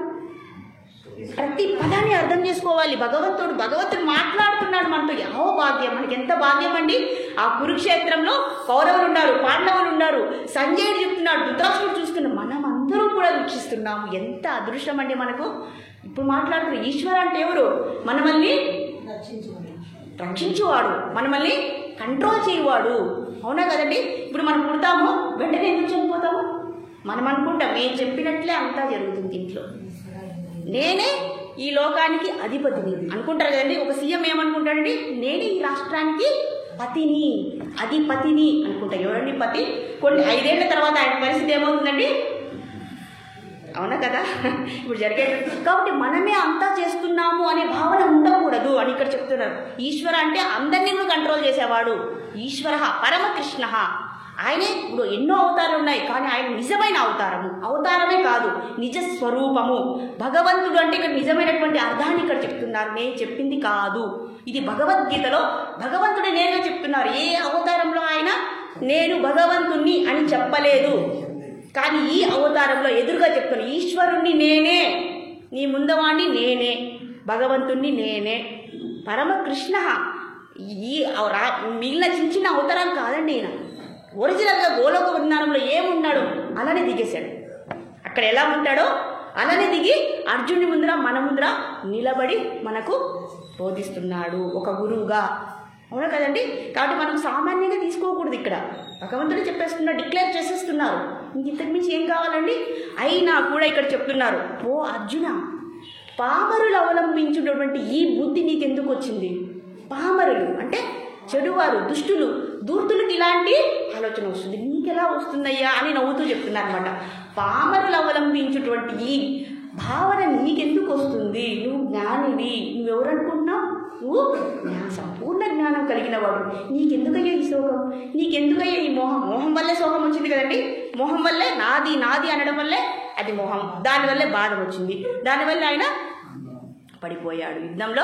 ప్రతి పదాన్ని అర్థం చేసుకోవాలి. భగవంతుడు మాట్లాడుతున్నాడు మనతో. యావో భాగ్యం, మనకి ఎంత భాగ్యం అండి. ఆ కురుక్షేత్రంలో కౌరవులు ఉన్నారు, పాండవులు ఉన్నారు, సంజయుడు చెప్తున్నాడు, ధృతరాష్ట్రుడు చూస్తున్నాడు, మనం అందరం కూడా వీక్షిస్తున్నాము. ఎంత అదృష్టం అండి మనకు. ఇప్పుడు మాట్లాడుతున్నారు ఈశ్వర అంటే ఎవరు? మనల్ని రక్షించేవాడు, మనల్ని కంట్రోల్ చేయవాడు. అవునా కదండి? ఇప్పుడు మనం పుడతాము, వెంటనే ఎందుకు చనిపోతాము? మనం అనుకుంటాం మేము చెప్పినట్లే అంతా జరుగుతుంది ఇంట్లో, నేనే ఈ లోకానికి అధిపతిని అనుకుంటారు కదండి. ఒక సీఎం ఏమనుకుంటాడండి? నేనే ఈ రాష్ట్రానికి అధిపతిని అనుకుంటా. ఎవరండి పతి? కొన్ని 5 ఏళ్ల తర్వాత ఆయన పరిస్థితి ఏమవుతుందండి? అవునా కదా? ఇప్పుడు జరిగేది. కాబట్టి మనమే అంతా చేస్తున్నాము అనే భావన ఉండకూడదు అని ఇక్కడ చెప్తున్నారు. ఈశ్వర అంటే అందరినీ కూడా కంట్రోల్ చేసేవాడు. ఈశ్వర పరమకృష్ణ ఆయనే ఇప్పుడు ఎన్నో అవతారాలు ఉన్నాయి, కానీ ఆయన నిజమైన అవతారమే కాదు, నిజ స్వరూపము. భగవంతుడు అంటే ఇక్కడ నిజమైనటువంటి అర్థాన్ని ఇక్కడ చెప్తున్నారు, నేను చెప్పింది కాదు. ఇది భగవద్గీతలో భగవంతుడే నేరుగా చెప్తున్నారు. ఏ అవతారంలో ఆయన నేను భగవంతుణ్ణి అని చెప్పలేదు, కానీ ఈ అవతారంలో ఎదురుగా చెప్తున్నాను, ఈశ్వరుణ్ణి నేనే, నీ ముందవాణ్ణి నేనే, భగవంతుణ్ణి నేనే, పరమకృష్ణ. ఈ మిగిలిన చిన్న చిన్న అవతారాలు కాదండి. ఈయన ఒరిజినల్గా గోలోక విజ్ఞానంలో ఏమున్నాడో అలానే దిగేశాడు. అక్కడ ఎలా ఉంటాడో అలానే దిగి అర్జునుడి ముందర మన ముందర నిలబడి మనకు బోధిస్తున్నాడు ఒక గురువుగా. అవునా కదండి? కాబట్టి మనం సామాన్యంగా తీసుకోకూడదు. ఇక్కడ భగవంతుడు చెప్పేస్తున్నారు, డిక్లేర్ చేసేస్తున్నారు. ఇంతకు మించి ఏం కావాలండి? అయినా కూడా ఇక్కడ చెప్తున్నారు, ఓ అర్జున, పామరులు అవలంబించినటువంటి ఈ బుద్ధి నీకెందుకు వచ్చింది? పామరులు అంటే చెడువారు, దుష్టులు, దూర్తులకు ఇలాంటి ఆలోచన వస్తుంది, నీకెలా వస్తుందయ్యా అని నవ్వుతూ చెప్తున్నారు అనమాట. పామరులు అవలంబించేటువంటి ఈ భావన నీకెందుకు వస్తుంది? నువ్వు జ్ఞానివి, నువ్వెవరనుకుంటున్నావు? నువ్వు సంపూర్ణ జ్ఞానం కలిగిన వాడు, నీకెందుకయ్యా ఈ శోకం, నీకెందుకయ్యా ఈ మోహం? మోహం వల్లే శోకం వచ్చింది కదండి. మోహం వల్లే నాది నాది అనడం వల్లే అది మోహం, దానివల్లే బాధ వచ్చింది, దానివల్ల ఆయన పడిపోయాడు, యుద్ధంలో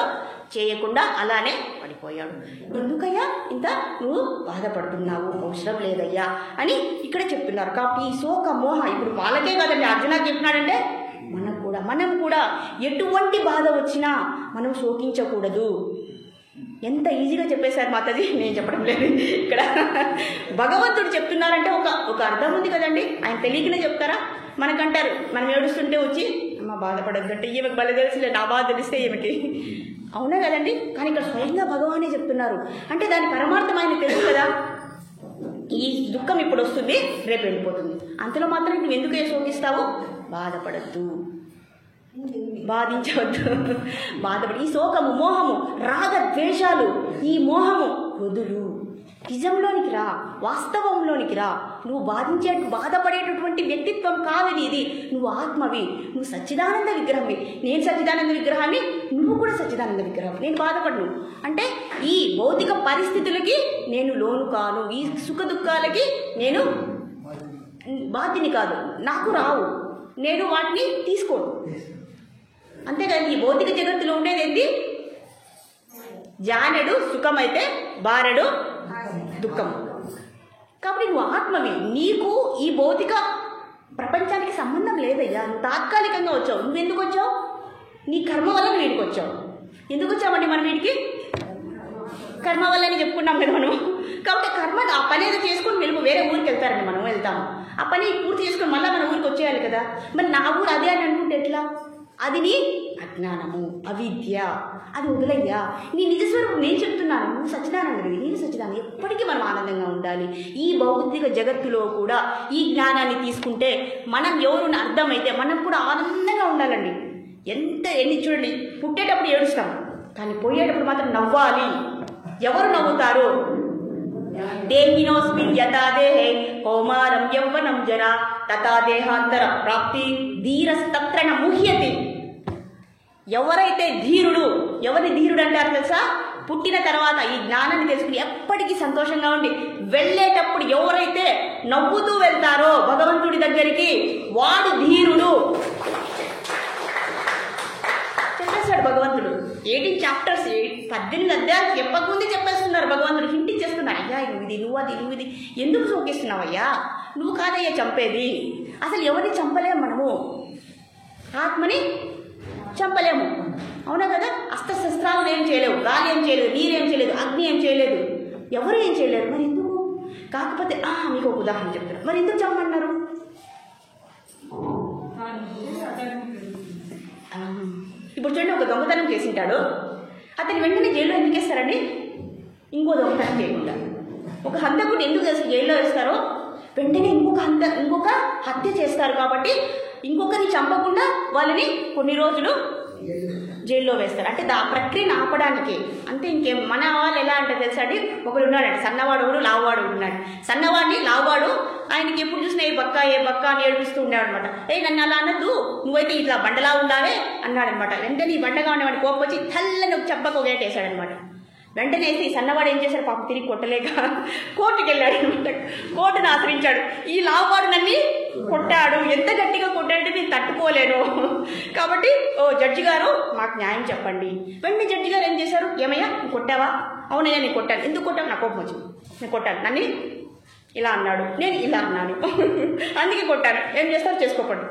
చేయకుండా అలానే పడిపోయాడు. ఎందుకయ్యా ఇంత నువ్వు బాధపడుతున్నావు? అవసరం లేదయ్యా అని ఇక్కడ చెప్తున్నారు. కాబట్టి ఈ శోక మోహ ఇప్పుడు వాళ్ళకే కదండి, అర్జునకి చెప్తున్నాడంటే మనం కూడా ఎటువంటి బాధ వచ్చినా మనం శోకించకూడదు. ఎంత ఈజీగా చెప్పేశారు మాతాజీ, నేను చెప్పడం లేదు. ఇక్కడ భగవంతుడు చెప్తున్నారంటే ఒక అర్థం ఉంది కదండి. ఆయన తెలియకనే చెప్తారా? మనకంటారు, మనం ఏడుస్తుంటే వచ్చి అమ్మ బాధపడద్దంటే ఈమెకి బలి తెలిసిలే, నా బాధ తెలిస్తే ఏమిటి? అవునా కదండి? కానీ ఇక్కడ స్వయంగా భగవానే చెప్తున్నారు అంటే దాని పరమార్థం ఆయన తెలుసు కదా. ఈ దుఃఖం ఇప్పుడు వస్తుంది, రేపు వెళ్ళిపోతుంది, అంతలో మాత్రం నువ్వు ఎందుకు శోకిస్తావు? బాధపడద్దు, బాధించవద్దు, బాధపడి ఈ శోకము, మోహము, రాగ ద్వేషాలు, ఈ మోహము వదులు, నిజంలోనికి రా, వాస్తవంలోనికి రా. నువ్వు బాధపడేటటువంటి వ్యక్తిత్వం కాదు ఇది, నువ్వు ఆత్మవి, నువ్వు సచ్చిదానంద విగ్రహంవి. నేను సచ్చిదానంద విగ్రహాన్ని, నువ్వు కూడా సచ్చిదానంద విగ్రహం. నేను బాధపడను అంటే ఈ భౌతిక పరిస్థితులకి నేను లోను కాను, ఈ సుఖ దుఃఖాలకి నేను బాధ్యని కాదు, నాకు రావు, నేను వాటిని తీసుకోను. అంతేకాదు ఈ భౌతిక జగత్తులో ఉండేది ఏంటి? జానడు సుఖమైతే బారడు దుఃఖం. కాబట్టి నువ్వు ఆత్మవి, నీకు ఈ భౌతిక ప్రపంచానికి సంబంధం లేదయ్యా. నువ్వు తాత్కాలికంగా వచ్చావు. నువ్వెందుకు వచ్చావు? నీ కర్మ వల్ల నువ్వు వీడికి వచ్చావు. ఎందుకు వచ్చామండి మనం వీడికి? కర్మ వల్లని చెప్పుకున్నాం కదా మనం. కాబట్టి కర్మ ఆ పని ఏదో చేసుకొని వేరే ఊరికి వెళ్తారండి, మనం వెళ్తాము, ఆ పని పూర్తి చేసుకొని మళ్ళీ మన ఊరికి వచ్చేయాలి కదా. మరి నా ఊరు అదే అని అనుకుంటే ఎట్లా? అది నీ అజ్ఞానము, అవిద్య. అది వదిలయ్యా. నీ నిజస్వరూపం నేను చెప్తున్నాను, నువ్వు సచ్చిదానందవి, నేను సచ్చిదానం. ఎప్పటికీ మనం ఆనందంగా ఉండాలి. ఈ భౌతిక జగత్తులో కూడా ఈ జ్ఞానాన్ని తీసుకుంటే మనం ఎవరుని అర్థమైతే మనం కూడా ఆనందంగా ఉండాలండి. ఎన్ని చూడండి, పుట్టేటప్పుడు ఏడుస్తాం, కానీ పోయేటప్పుడు మాత్రం నవ్వాలి. ఎవరు నవ్వుతారు? దేహినోస్మిన్ యథా దేహే కౌమారం యవ్వనం జరా తథా దేహాంతర ప్రాప్తి ధీరస్తత్ర న ముహ్యతి. ఎవరైతే ధీరుడు, ఎవరిని ధీరుడు అంటారు తెలుసా? పుట్టిన తర్వాత ఈ జ్ఞానాన్ని తెలుసుకుని ఎప్పటికీ సంతోషంగా ఉండి వెళ్ళేటప్పుడు ఎవరైతే నవ్వుతూ వెళ్తారో భగవంతుడి దగ్గరికి, వాడు ధీరుడు. చెప్పేశాడు భగవంతుడు. 18 చాప్టర్స్, 18 అధ్యాయాలు చెప్పకముందే చెప్పేస్తున్నారు భగవంతుడు. హింట్ ఇచ్చేస్తున్నారు, అయ్యా ఇది నువ్వు, అది నువ్వు, ఇది ఎందుకు శోకిస్తున్నావయ్యా? నువ్వు కాదయ్యా చంపేది. అసలు ఎవరిని చంపలేము మనము, ఆత్మని చంపలేము. అవునా కదా? అస్త్రశస్త్రాలు ఏం చేయలేవు, గాలి ఏం చేయలేదు, నీరేం చేయలేదు, అగ్ని ఏం చేయలేదు, ఎవరు ఏం చేయలేరు. మరి ఎందుకు? కాకపోతే మీకు ఒక ఉదాహరణ చెప్తారు. మరి ఎందుకు చంపన్నారు? ఇప్పుడు చూడండి, ఒక దొంగతనం చేసింటాడు, అతని వెంటనే జైల్లో ఎందుకు వేస్తారండి? ఇంకో దొంగతనం చేయకుండా. ఒక హంతకుడు ఎందుకు జైల్లో వేస్తారో వెంటనే ఇంకొక హత్య చేస్తారు కాబట్టి ఇంకొకరిని చంపకుండా వాళ్ళని కొన్ని రోజులు జైల్లో వేస్తారు. అంటే ఆ ప్రక్రియను ఆపడానికి. అంతే, ఇంకేం. మన వాళ్ళు ఎలా అంటే తెలుసా అండి, ఒకడు ఉన్నాడండి, సన్నవాడు ఒకడు, లావువాడు ఉన్నాడు. సన్నవాడిని లావువాడు ఆయనకి ఎప్పుడు చూసినా ఏ బక్క అని ఏడిపిస్తూ ఉండేవాడు అనమాట. నన్ను అలా అనద్దు, నువ్వైతే ఇట్లా బండలా ఉండావే అన్నాడనమాట. వెంటనే ఈ బండగా ఉండేవాడిని కోపం వచ్చి తల్లని ఒక చెప్పకు ఒకటి వేసాడనమాట. వెంటనే ఈ సన్నవాడు ఏం చేశాడు, పాపం తిరిగి కొట్టలేక కోర్టుకి వెళ్ళాడు అనమాట. కోర్టును ఆశ్రయించాడు. ఈ లావువాడు నన్ను కొట్టాడు, ఎంత గట్టిగా కొట్టాడంటే నేను తట్టుకోలేను, కాబట్టి ఓ జడ్జి గారు మాకు న్యాయం చెప్పండి. వెంటనే జడ్జి గారు ఏం చేశారు, ఏమయ్యా నువ్వు కొట్టావా? అవునయ్యా నేను కొట్టాను. ఎందుకు కొట్టావు? నాకు కోపం వచ్చింది, నేను కొట్టాను. నన్ను ఇలా అన్నాడు, నేను ఇలా అన్నాను, అందుకే కొట్టాను, ఏం చేస్తారు చేసుకోకండి.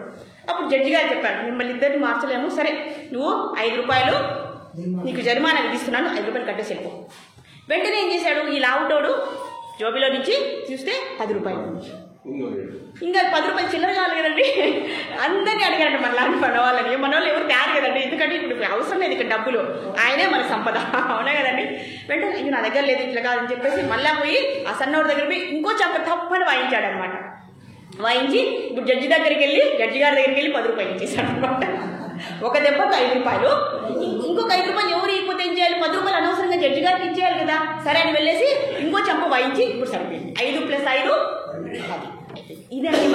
అప్పుడు జడ్జి గారు చెప్పారు, మిమ్మల్ని ఇద్దరిని మార్చలేము, సరే నువ్వు 5 రూపాయలు నీకు జరిమానా విధిస్తున్నాను, 5 రూపాయలు కట్టేసి వెళ్ళిపో. వెంటనే ఏం చేశాడు, ఈ లావుటోడు జోబిలో నుంచి చూస్తే 10 రూపాయలు, ఇంకా 10 రూపాయలు చిల్లర కావాలి కదండి. అందరినీ అడిగారండి మనలాంటి మన వాళ్ళని, మన వాళ్ళు ఎవరు తయారు కదండి, ఎందుకంటే ఇప్పుడు అవసరం లేదు ఇక్కడ డబ్బులు, ఆయనే మన సంపద, అవునా కదండి. వెంటనే ఇది నా దగ్గర లేదు ఇట్లా కాదని చెప్పేసి మళ్ళా పోయి ఆ సన్నోడి దగ్గర పోయి ఇంకో చెంప తప్పని వాయించాడు అనమాట. వాయించి ఇప్పుడు జడ్జి దగ్గరికి వెళ్ళి జడ్జి గారి దగ్గరికి వెళ్ళి 10 రూపాయలు ఇచ్చేసాడు అనమాట. ఒక దెబ్బకు 5 రూపాయలు, ఇంకొక 5 రూపాయలు ఎవరు ఇకపోతే ఏం చేయాలి, 10 రూపాయలు అనవసరంగా జడ్జి గారికి ఇచ్చేయాలి కదా. సరే అని వెళ్ళేసి ఇంకో చెంప వాయించి ఇప్పుడు సరిపోయింది, 5 + 5 10. ఇదండి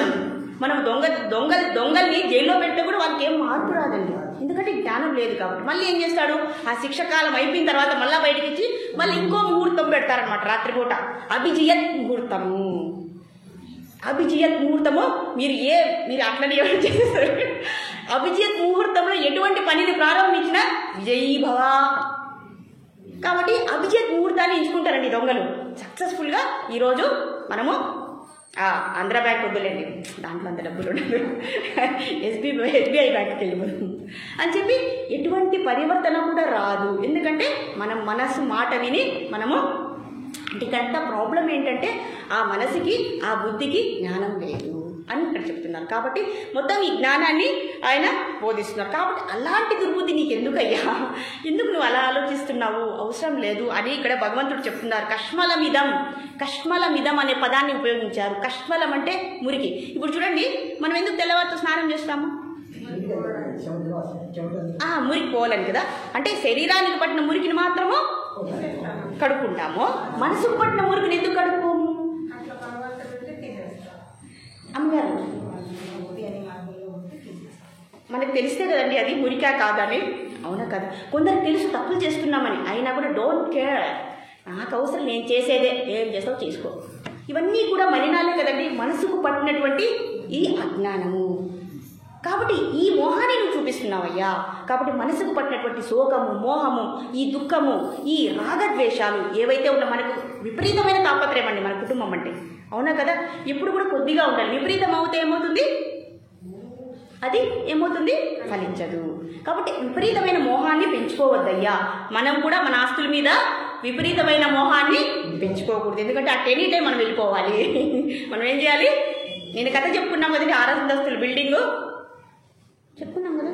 మనం దొంగల్ని జైల్లో పెడితే కూడా వాళ్ళకి ఏం మార్పు రాదండి, ఎందుకంటే జ్ఞానం లేదు కాబట్టి. మళ్ళీ ఏం చేస్తాడు, ఆ శిక్ష కాలం అయిపోయిన తర్వాత మళ్ళీ బయటకి ఇచ్చి మళ్ళీ ఇంకో ముహూర్తం పెడతారనమాట రాత్రిపూట, అభిజియత్ ముహూర్తము. అభిజియత్ ముహూర్తము మీరు అట్లనే ఎవరు చేస్తారు. అభిజియత్ ముహూర్తంలో ఎటువంటి పనిని ప్రారంభించినా విజయీ భవ. కాబట్టి అభిజిత్ ముహూర్తాన్ని ఎంచుకుంటారండి దొంగలు. సక్సెస్ఫుల్గా ఈరోజు మనము ఆంధ్ర బ్యాంక్ వద్దులేండి, దాంట్లో అంత డబ్బులు ఉండదు, ఎస్బీఐ బ్యాంక్కి వెళ్ళిపోతాం అని చెప్పి ఎటువంటి పరివర్తన కూడా రాదు. ఎందుకంటే మనం మనసు మాట విని మనము, అంటే ఇక్కడంతా ప్రాబ్లం ఏంటంటే ఆ మనసుకి ఆ బుద్ధికి జ్ఞానం లేదు అని ఇక్కడ చెప్తున్నారు. కాబట్టి మొత్తం ఈ జ్ఞానాన్ని ఆయన బోధిస్తున్నారు. కాబట్టి అలాంటి దుర్బుద్ధి నీకు ఎందుకయ్యా, ఎందుకు నువ్వు అలా ఆలోచిస్తున్నావు, అవసరం లేదు అని ఇక్కడ భగవంతుడు చెప్తున్నారు. కష్మలమిదం అనే పదాన్ని ఉపయోగించారు. కష్మలం అంటే మురికి. ఇప్పుడు చూడండి, మనం ఎందుకు తెల్లవారితో స్నానం చేస్తాము, మురికి పోవాలని కదా. అంటే శరీరానికి పట్టిన మురికిని మాత్రము కడుక్కుంటాము, మనసుకు పట్టిన మురికిని ఎందుకు కడుక్కోము? అమ్మగారు మనకు తెలిస్తే కదండి అది మురికా కాదని, అవునా కదా. కొందరికి తెలుసు తప్పులు చేస్తున్నామని, అయినా కూడా డోంట్ కేర్, నాకు అవసరం, నేను చేసేదే, ఏం చేస్తావు చేసుకో. ఇవన్నీ కూడా మలినాలే కదండి, మనసుకు పట్టినటువంటి ఈ అజ్ఞానము. కాబట్టి ఈ మోహాన్ని నువ్వు చూపిస్తున్నావయ్యా. కాబట్టి మనసుకు పట్టినటువంటి శోకము, మోహము, ఈ దుఃఖము, ఈ రాగద్వేషాలు ఏవైతే ఉన్నా, మనకు విపరీతమైన తాపత్రయం అండి మన కుటుంబం అంటే, అవునా కదా. ఎప్పుడు కూడా కొద్దిగా ఉండాలి, విపరీతం అవుతే ఏమవుతుంది, అది ఏమవుతుంది, ఫలించదు. కాబట్టి విపరీతమైన మోహాన్ని పెంచుకోవద్దయ్యా. మనం కూడా మన ఆస్తుల మీద విపరీతమైన మోహాన్ని పెంచుకోకూడదు, ఎందుకంటే అట్ ఎనీ టైం మనం వెళ్ళిపోవాలి. మనం ఏం చేయాలి, నేను కథ చెప్పుకున్నాం కదండి, 6 అంతస్తుల బిల్డింగు చెప్పుకున్నాం కదా,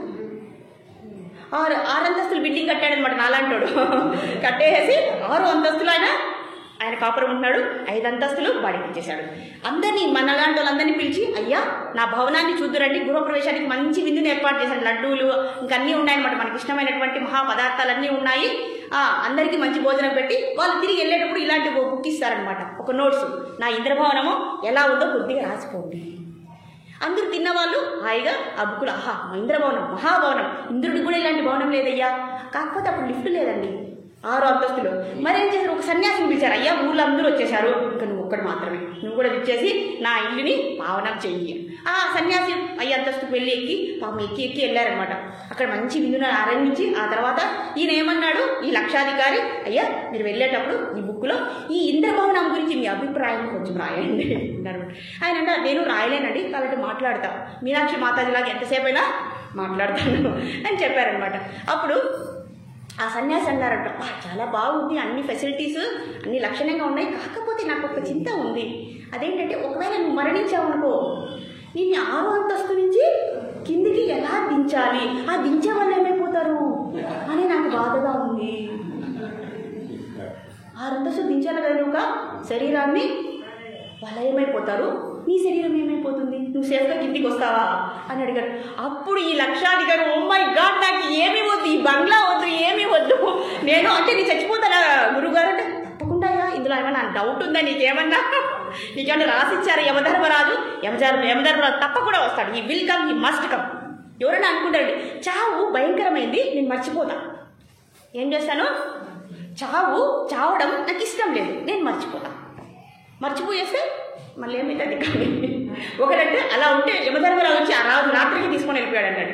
6 అంతస్తుల బిల్డింగ్ కట్టాడనమాట నాలాంటోడు. కట్టేసి 6 అంతస్తులు ఆయన కాపురం ఉంటున్నాడు, 5 అంతస్తులు బాడీకి ఇచ్చేశాడు. అందరినీ మనలాంటి వాళ్ళందరినీ పిలిచి, అయ్యా నా భవనాన్ని చూద్దురండి, గృహప్రవేశానికి మంచి విందుని ఏర్పాటు చేశాడు, లడ్డూలు ఇంకా అన్నీ ఉన్నాయన్నమాట, మనకి ఇష్టమైనటువంటి మహాపదార్థాలన్నీ ఉన్నాయి. అందరికీ మంచి భోజనం పెట్టి వాళ్ళు తిరిగి వెళ్ళేటప్పుడు ఇలాంటి బుక్ ఇస్తారనమాట, ఒక నోట్స్, నా ఇంద్రభవనము ఎలా ఉందో కొద్దిగా రాసుకోండి. అందరూ తిన్నవాళ్ళు హాయిగా ఆ బుక్కులు, ఆహా ఇంద్రభవనం మహాభవనం, ఇంద్రుడికి కూడా ఇలాంటి భవనం లేదయ్యా. కాకపోతే అప్పుడు లిఫ్ట్ లేదండి, 6 అంతస్తులు. మరేం చేశారు, ఒక సన్యాసిని పిలిచారు, అయ్యా ఊళ్ళో అందరూ వచ్చేసారు, ఇంకా నువ్వు ఒక్కడు మాత్రమే, నువ్వు కూడా విచ్చేసి నా ఇల్లుని పావనం చెయ్యి. ఆ సన్యాసి 5 అంతస్తుకు వెళ్ళి ఎక్కి పాపం ఎక్కి వెళ్ళారనమాట. అక్కడ మంచి విందును ఆరంభించి ఆ తర్వాత ఈయన ఏమన్నాడు, ఈ లక్షాధికారి, అయ్యా మీరు వెళ్ళేటప్పుడు ఈ బుక్లో ఈ ఇంద్రభవనం గురించి మీ అభిప్రాయం కొంచెం రాయండి అన్నారన్నమాట. ఆయన అంటే నేను రాయలేనండి, కాబట్టి మాట్లాడతా, మీనాక్షి మాతాజీలాగా ఎంతసేపు అయినా మాట్లాడతాను అని చెప్పారనమాట. అప్పుడు ఆ సన్యాసి అన్నారంట, చాలా బాగుంది, అన్ని ఫెసిలిటీస్ అన్ని లక్షణంగా ఉన్నాయి, కాకపోతే నాకు ఒక చింత ఉంది, అదేంటంటే ఒకవేళ నువ్వు మరణించావనుకో, నిన్ను 6 అంతస్తు నుంచి కిందికి ఎలా దించాలి, ఆ దించే వాళ్ళు ఏమైపోతారు అని నాకు బాధగా ఉంది. 6 అంతస్తు దించాలి కదా నువ్వు శరీరాన్ని, వాళ్ళు ఏమైపోతారు, నీ శరీరం ఏమైపోతుంది, నువ్వు సేఫ్గా కిందికి వస్తావా అని అడిగారు. అప్పుడు ఈ లక్షాధికారి, ఓ మై గాడ్ నాకు ఏమీ వద్దు, ఈ బంగ్లా వద్దు, ఏమీ వద్దు, నేను అంటే నీ చచ్చిపోతానా గురువుగారు అంటే, తప్పకుండా ఇందులో ఏమన్నా డౌట్ ఉందా, నీకేమన్నా రాసిచ్చారు యమధర్మరాజు, యమధర్మరాజు తప్పకుండా వస్తాడు, ఈ విల్ కమ్, ఈ మస్ట్ కమ్. ఎవరైనా అనుకుంటారండి చావు భయంకరమైంది, నేను మర్చిపోతా, ఏం చేస్తాను చావడం నాకు ఇష్టం లేదు, నేను మర్చిపోయేస్తే మళ్ళీ ఏమవుతుంది కానీ ఒకటంటే అలా ఉంటే యమధర్మరాజు వచ్చి ఆ రాజు రాత్రికి తీసుకొని వెళ్ళిపోయాడు అన్నాడు.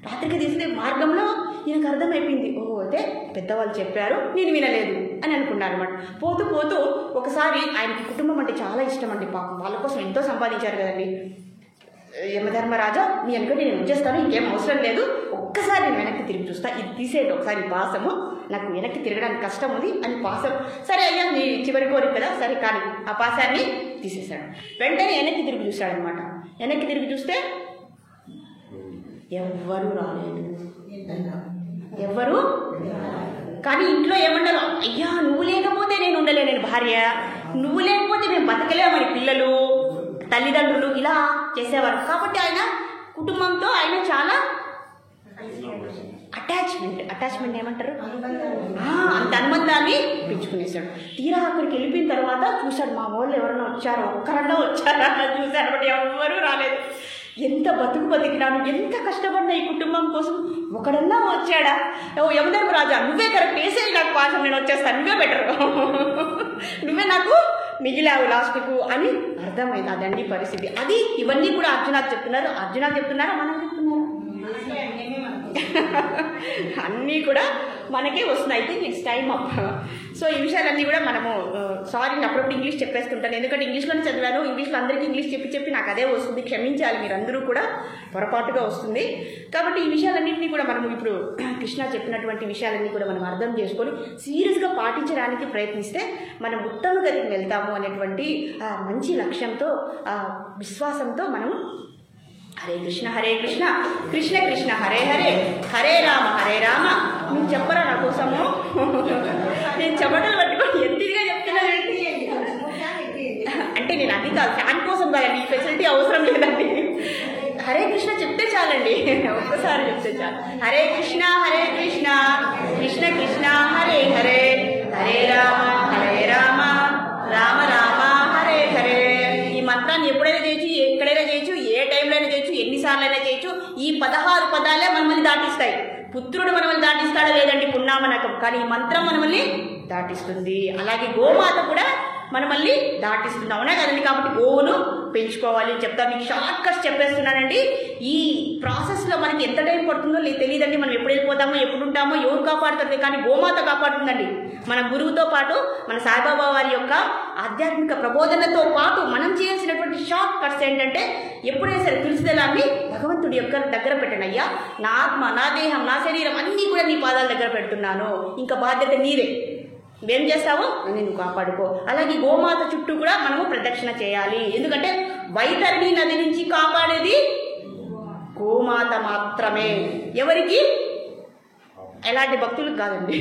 రాత్రికి తీసుకునే మార్గంలో ఈయనకు అర్థమైపోయింది, ఓహో అయితే పెద్దవాళ్ళు చెప్పారు నేను వినలేదు అని అనుకున్నాను అనమాట. పోతూ పోతూ ఒకసారి ఆయనకి కుటుంబం అంటే చాలా ఇష్టం అండి, పాపం వాళ్ళ కోసం ఎంతో సంపాదించారు కదండి. యమధర్మరాజా నీ అనుకుంటే నేను వచ్చేస్తాను, ఇంకేం అవసరం లేదు, ఒక్కసారి నేను వెనక్కి తిరిగి చూస్తా, ఇది తీసేయండి ఒకసారి ఈ పాసము, నాకు వెనక్కి తిరగడానికి కష్టం ఉంది అని పాసం. సరే అయ్యా నీ చివరి కోరిక కదా, సరే కానీ ఆ పాసాన్ని తీసేశాడు. వెంటనే వెనక్కి తిరిగి చూశాడనమాట. వెనక్కి తిరిగి చూస్తే ఎవ్వరూ రాలేదు, ఎవ్వరూ. కానీ ఇంట్లో ఏమన్నారు, అయ్యా నువ్వు లేకపోతే నేను ఉండలేను, నేను భార్య, నువ్వు లేకపోతే మేము బతకలేమని పిల్లలు తల్లిదండ్రులు ఇలా చేసేవారు. కాబట్టి ఆయన కుటుంబంతో ఆయన చాలా అటాచ్మెంట్ ఏమంటారు, అంత అనుబంధాన్ని పెంచుకునేసాడు. తీరా అక్కడికి వెళ్ళిపోయిన తర్వాత చూశాడు, మా వాళ్ళు ఎవరైనా వచ్చారో, ఒక్కరన్నా వచ్చారా చూశాడు, బట్ ఎవరు రాలేదు. ఎంత బతికినాను, ఎంత కష్టపడినా ఈ కుటుంబం కోసం, ఒకడన్నా వచ్చాడా? ఓ యమధర్మరాజా నువ్వే కరెక్ట్, వేసేది నాకు పాసం, నేను వచ్చేస్తాను, నువ్వే బెటర్, నువ్వే నాకు మిగిలావు లాస్ట్కు అని అర్థమైంది. అదండి పరిస్థితి. అది ఇవన్నీ కూడా అర్జునాకు చెప్తున్నారా మనం చెప్తున్నారా? అన్నీ కూడా మనకే వస్తున్నాయి. I think it's time up. So ఈ విషయాలన్నీ కూడా మనము సారీ అప్పుడప్పుడు ఇంగ్లీష్ చెప్పేస్తుంటాను, ఎందుకంటే ఇంగ్లీష్లోనే చదివాను, ఇంగ్లీష్లో అందరికీ ఇంగ్లీష్ చెప్పి నాకు అదే వస్తుంది, క్షమించాలి మీరందరూ కూడా, పొరపాటుగా వస్తుంది. కాబట్టి ఈ విషయాలన్నింటినీ కూడా మనము ఇప్పుడు కృష్ణ చెప్పినటువంటి విషయాలన్నీ కూడా మనం అర్థం చేసుకొని సీరియస్గా పాటించడానికి ప్రయత్నిస్తే మనం ఉత్తమ గతికి వెళ్తాము అనేటువంటి మంచి లక్ష్యంతో విశ్వాసంతో మనం హరే కృష్ణ కృష్ణ కృష్ణ హరే హరే, హరే రామ నువ్వు చెప్పరా నా కోసము, నేను చెమటలు పట్టుకొని ఎంతగా చెప్తున్నానండి. అంటే నేను అది కాదు, ఫ్యాన్ కోసం కాదండి, ఈ ఫెసిలిటీ అవసరం లేదండి. హరే కృష్ణ చెప్తే చాలండి, ఒక్కసారి చెప్తే చాలు. హరే కృష్ణ కృష్ణ కృష్ణ హరే హరే, హరే రామ రామ రామ హరే హరే. ఈ మంత్రాన్ని ఎప్పుడైనా చేయొచ్చు, ఎక్కడైనా చేయొచ్చు, ఏ టైంలో అయినా చేయొచ్చు, ఎన్నిసార్లైనా చేయొచ్చు. ఈ 16 పదాలే మనల్ని దాటిస్తాయి. పుత్రుడు మనల్ని దాటిస్తాడా లేదండి, పున్నామనకం, కానీ ఈ మంత్రం మనల్ని దాటిస్తుంది. అలాగే గోమాత కూడా మనల్ని దాటిస్తుంది, అవునా కదండి. కాబట్టి గోవును పెంచుకోవాలి అని చెప్తాను. మీకు షార్ట్ కట్స్ చెప్పేస్తున్నానండి. ఈ ప్రాసెస్లో మనకి ఎంత టైం పడుతుందో తెలియదండి. మనం ఎప్పుడు వెళ్ళిపోతామో, ఎప్పుడు ఉంటామో, ఎవరు కాపాడుతుంది, కానీ గోమాత కాపాడుతుందండి. మన గురువుతో పాటు మన సాయిబాబా వారి యొక్క ఆధ్యాత్మిక ప్రబోధనతో పాటు మనం చేయాల్సినటువంటి షార్ట్ కట్స్ ఏంటంటే, ఎప్పుడైనా సరే తులసిదళాన్ని భగవంతుడి యొక్క దగ్గర పెట్టండి. అయ్యా నా ఆత్మ, నా దేహం, నా శరీరం అన్నీ కూడా నీ పాదాల దగ్గర పెడుతున్నాను, ఇంకా బాధ్యత నీదే, ఏం చేస్తావో నేను కాపాడుకో. అలాగే గోమాత చుట్టూ కూడా మనము ప్రదక్షిణ చేయాలి, ఎందుకంటే వైతరణి నది నుంచి కాపాడేది గోమాత మాత్రమే. ఎవరికి? ఎలాంటి భక్తులకు కాదండి,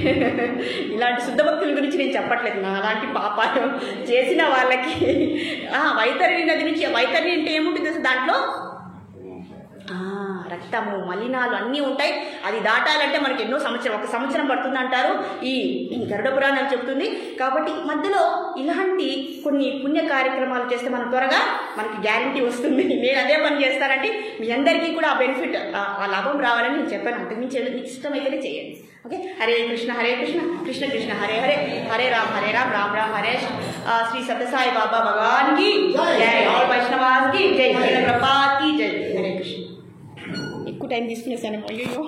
ఇలాంటి శుద్ధ భక్తుల గురించి నేను చెప్పట్లేదు, నా అలాంటి పాపాలు చేసిన వాళ్ళకి. వైతరణి నది నుంచి, వైతరణి అంటే ఏముంటుంది అసలు, దాంట్లో రక్తము, మలినాలు అన్నీ ఉంటాయి. అది దాటాలంటే మనకి ఎన్నో ఒక సంవత్సరం పడుతుంది అంటారు, ఈ గరుడ పురాణం చెప్తుంది. కాబట్టి మధ్యలో ఇలాంటి కొన్ని పుణ్య కార్యక్రమాలు చేస్తే మనం త్వరగా మనకి గ్యారంటీ వస్తుంది. నేను అదే పని చేస్తానంటే మీ అందరికీ కూడా ఆ బెనిఫిట్, ఆ లాభం రావాలని నేను చెప్పాను. అంతకుమించి మీకు ఇష్టమైతేనే చేయండి. ఓకే, హరే కృష్ణ కృష్ణ కృష్ణ హరే హరే, హరే రామ్ రామ్ హరే. శ్రీ సత్యసాయి బాబా భగవాన్ కి జై, ఆల్ వైష్ణవాస్ కి జై, ప్రభుపాద్ కి జై. హరే కృష్ణ. ఎక్కువ టైం తీసుకునేసాను, అయ్యో.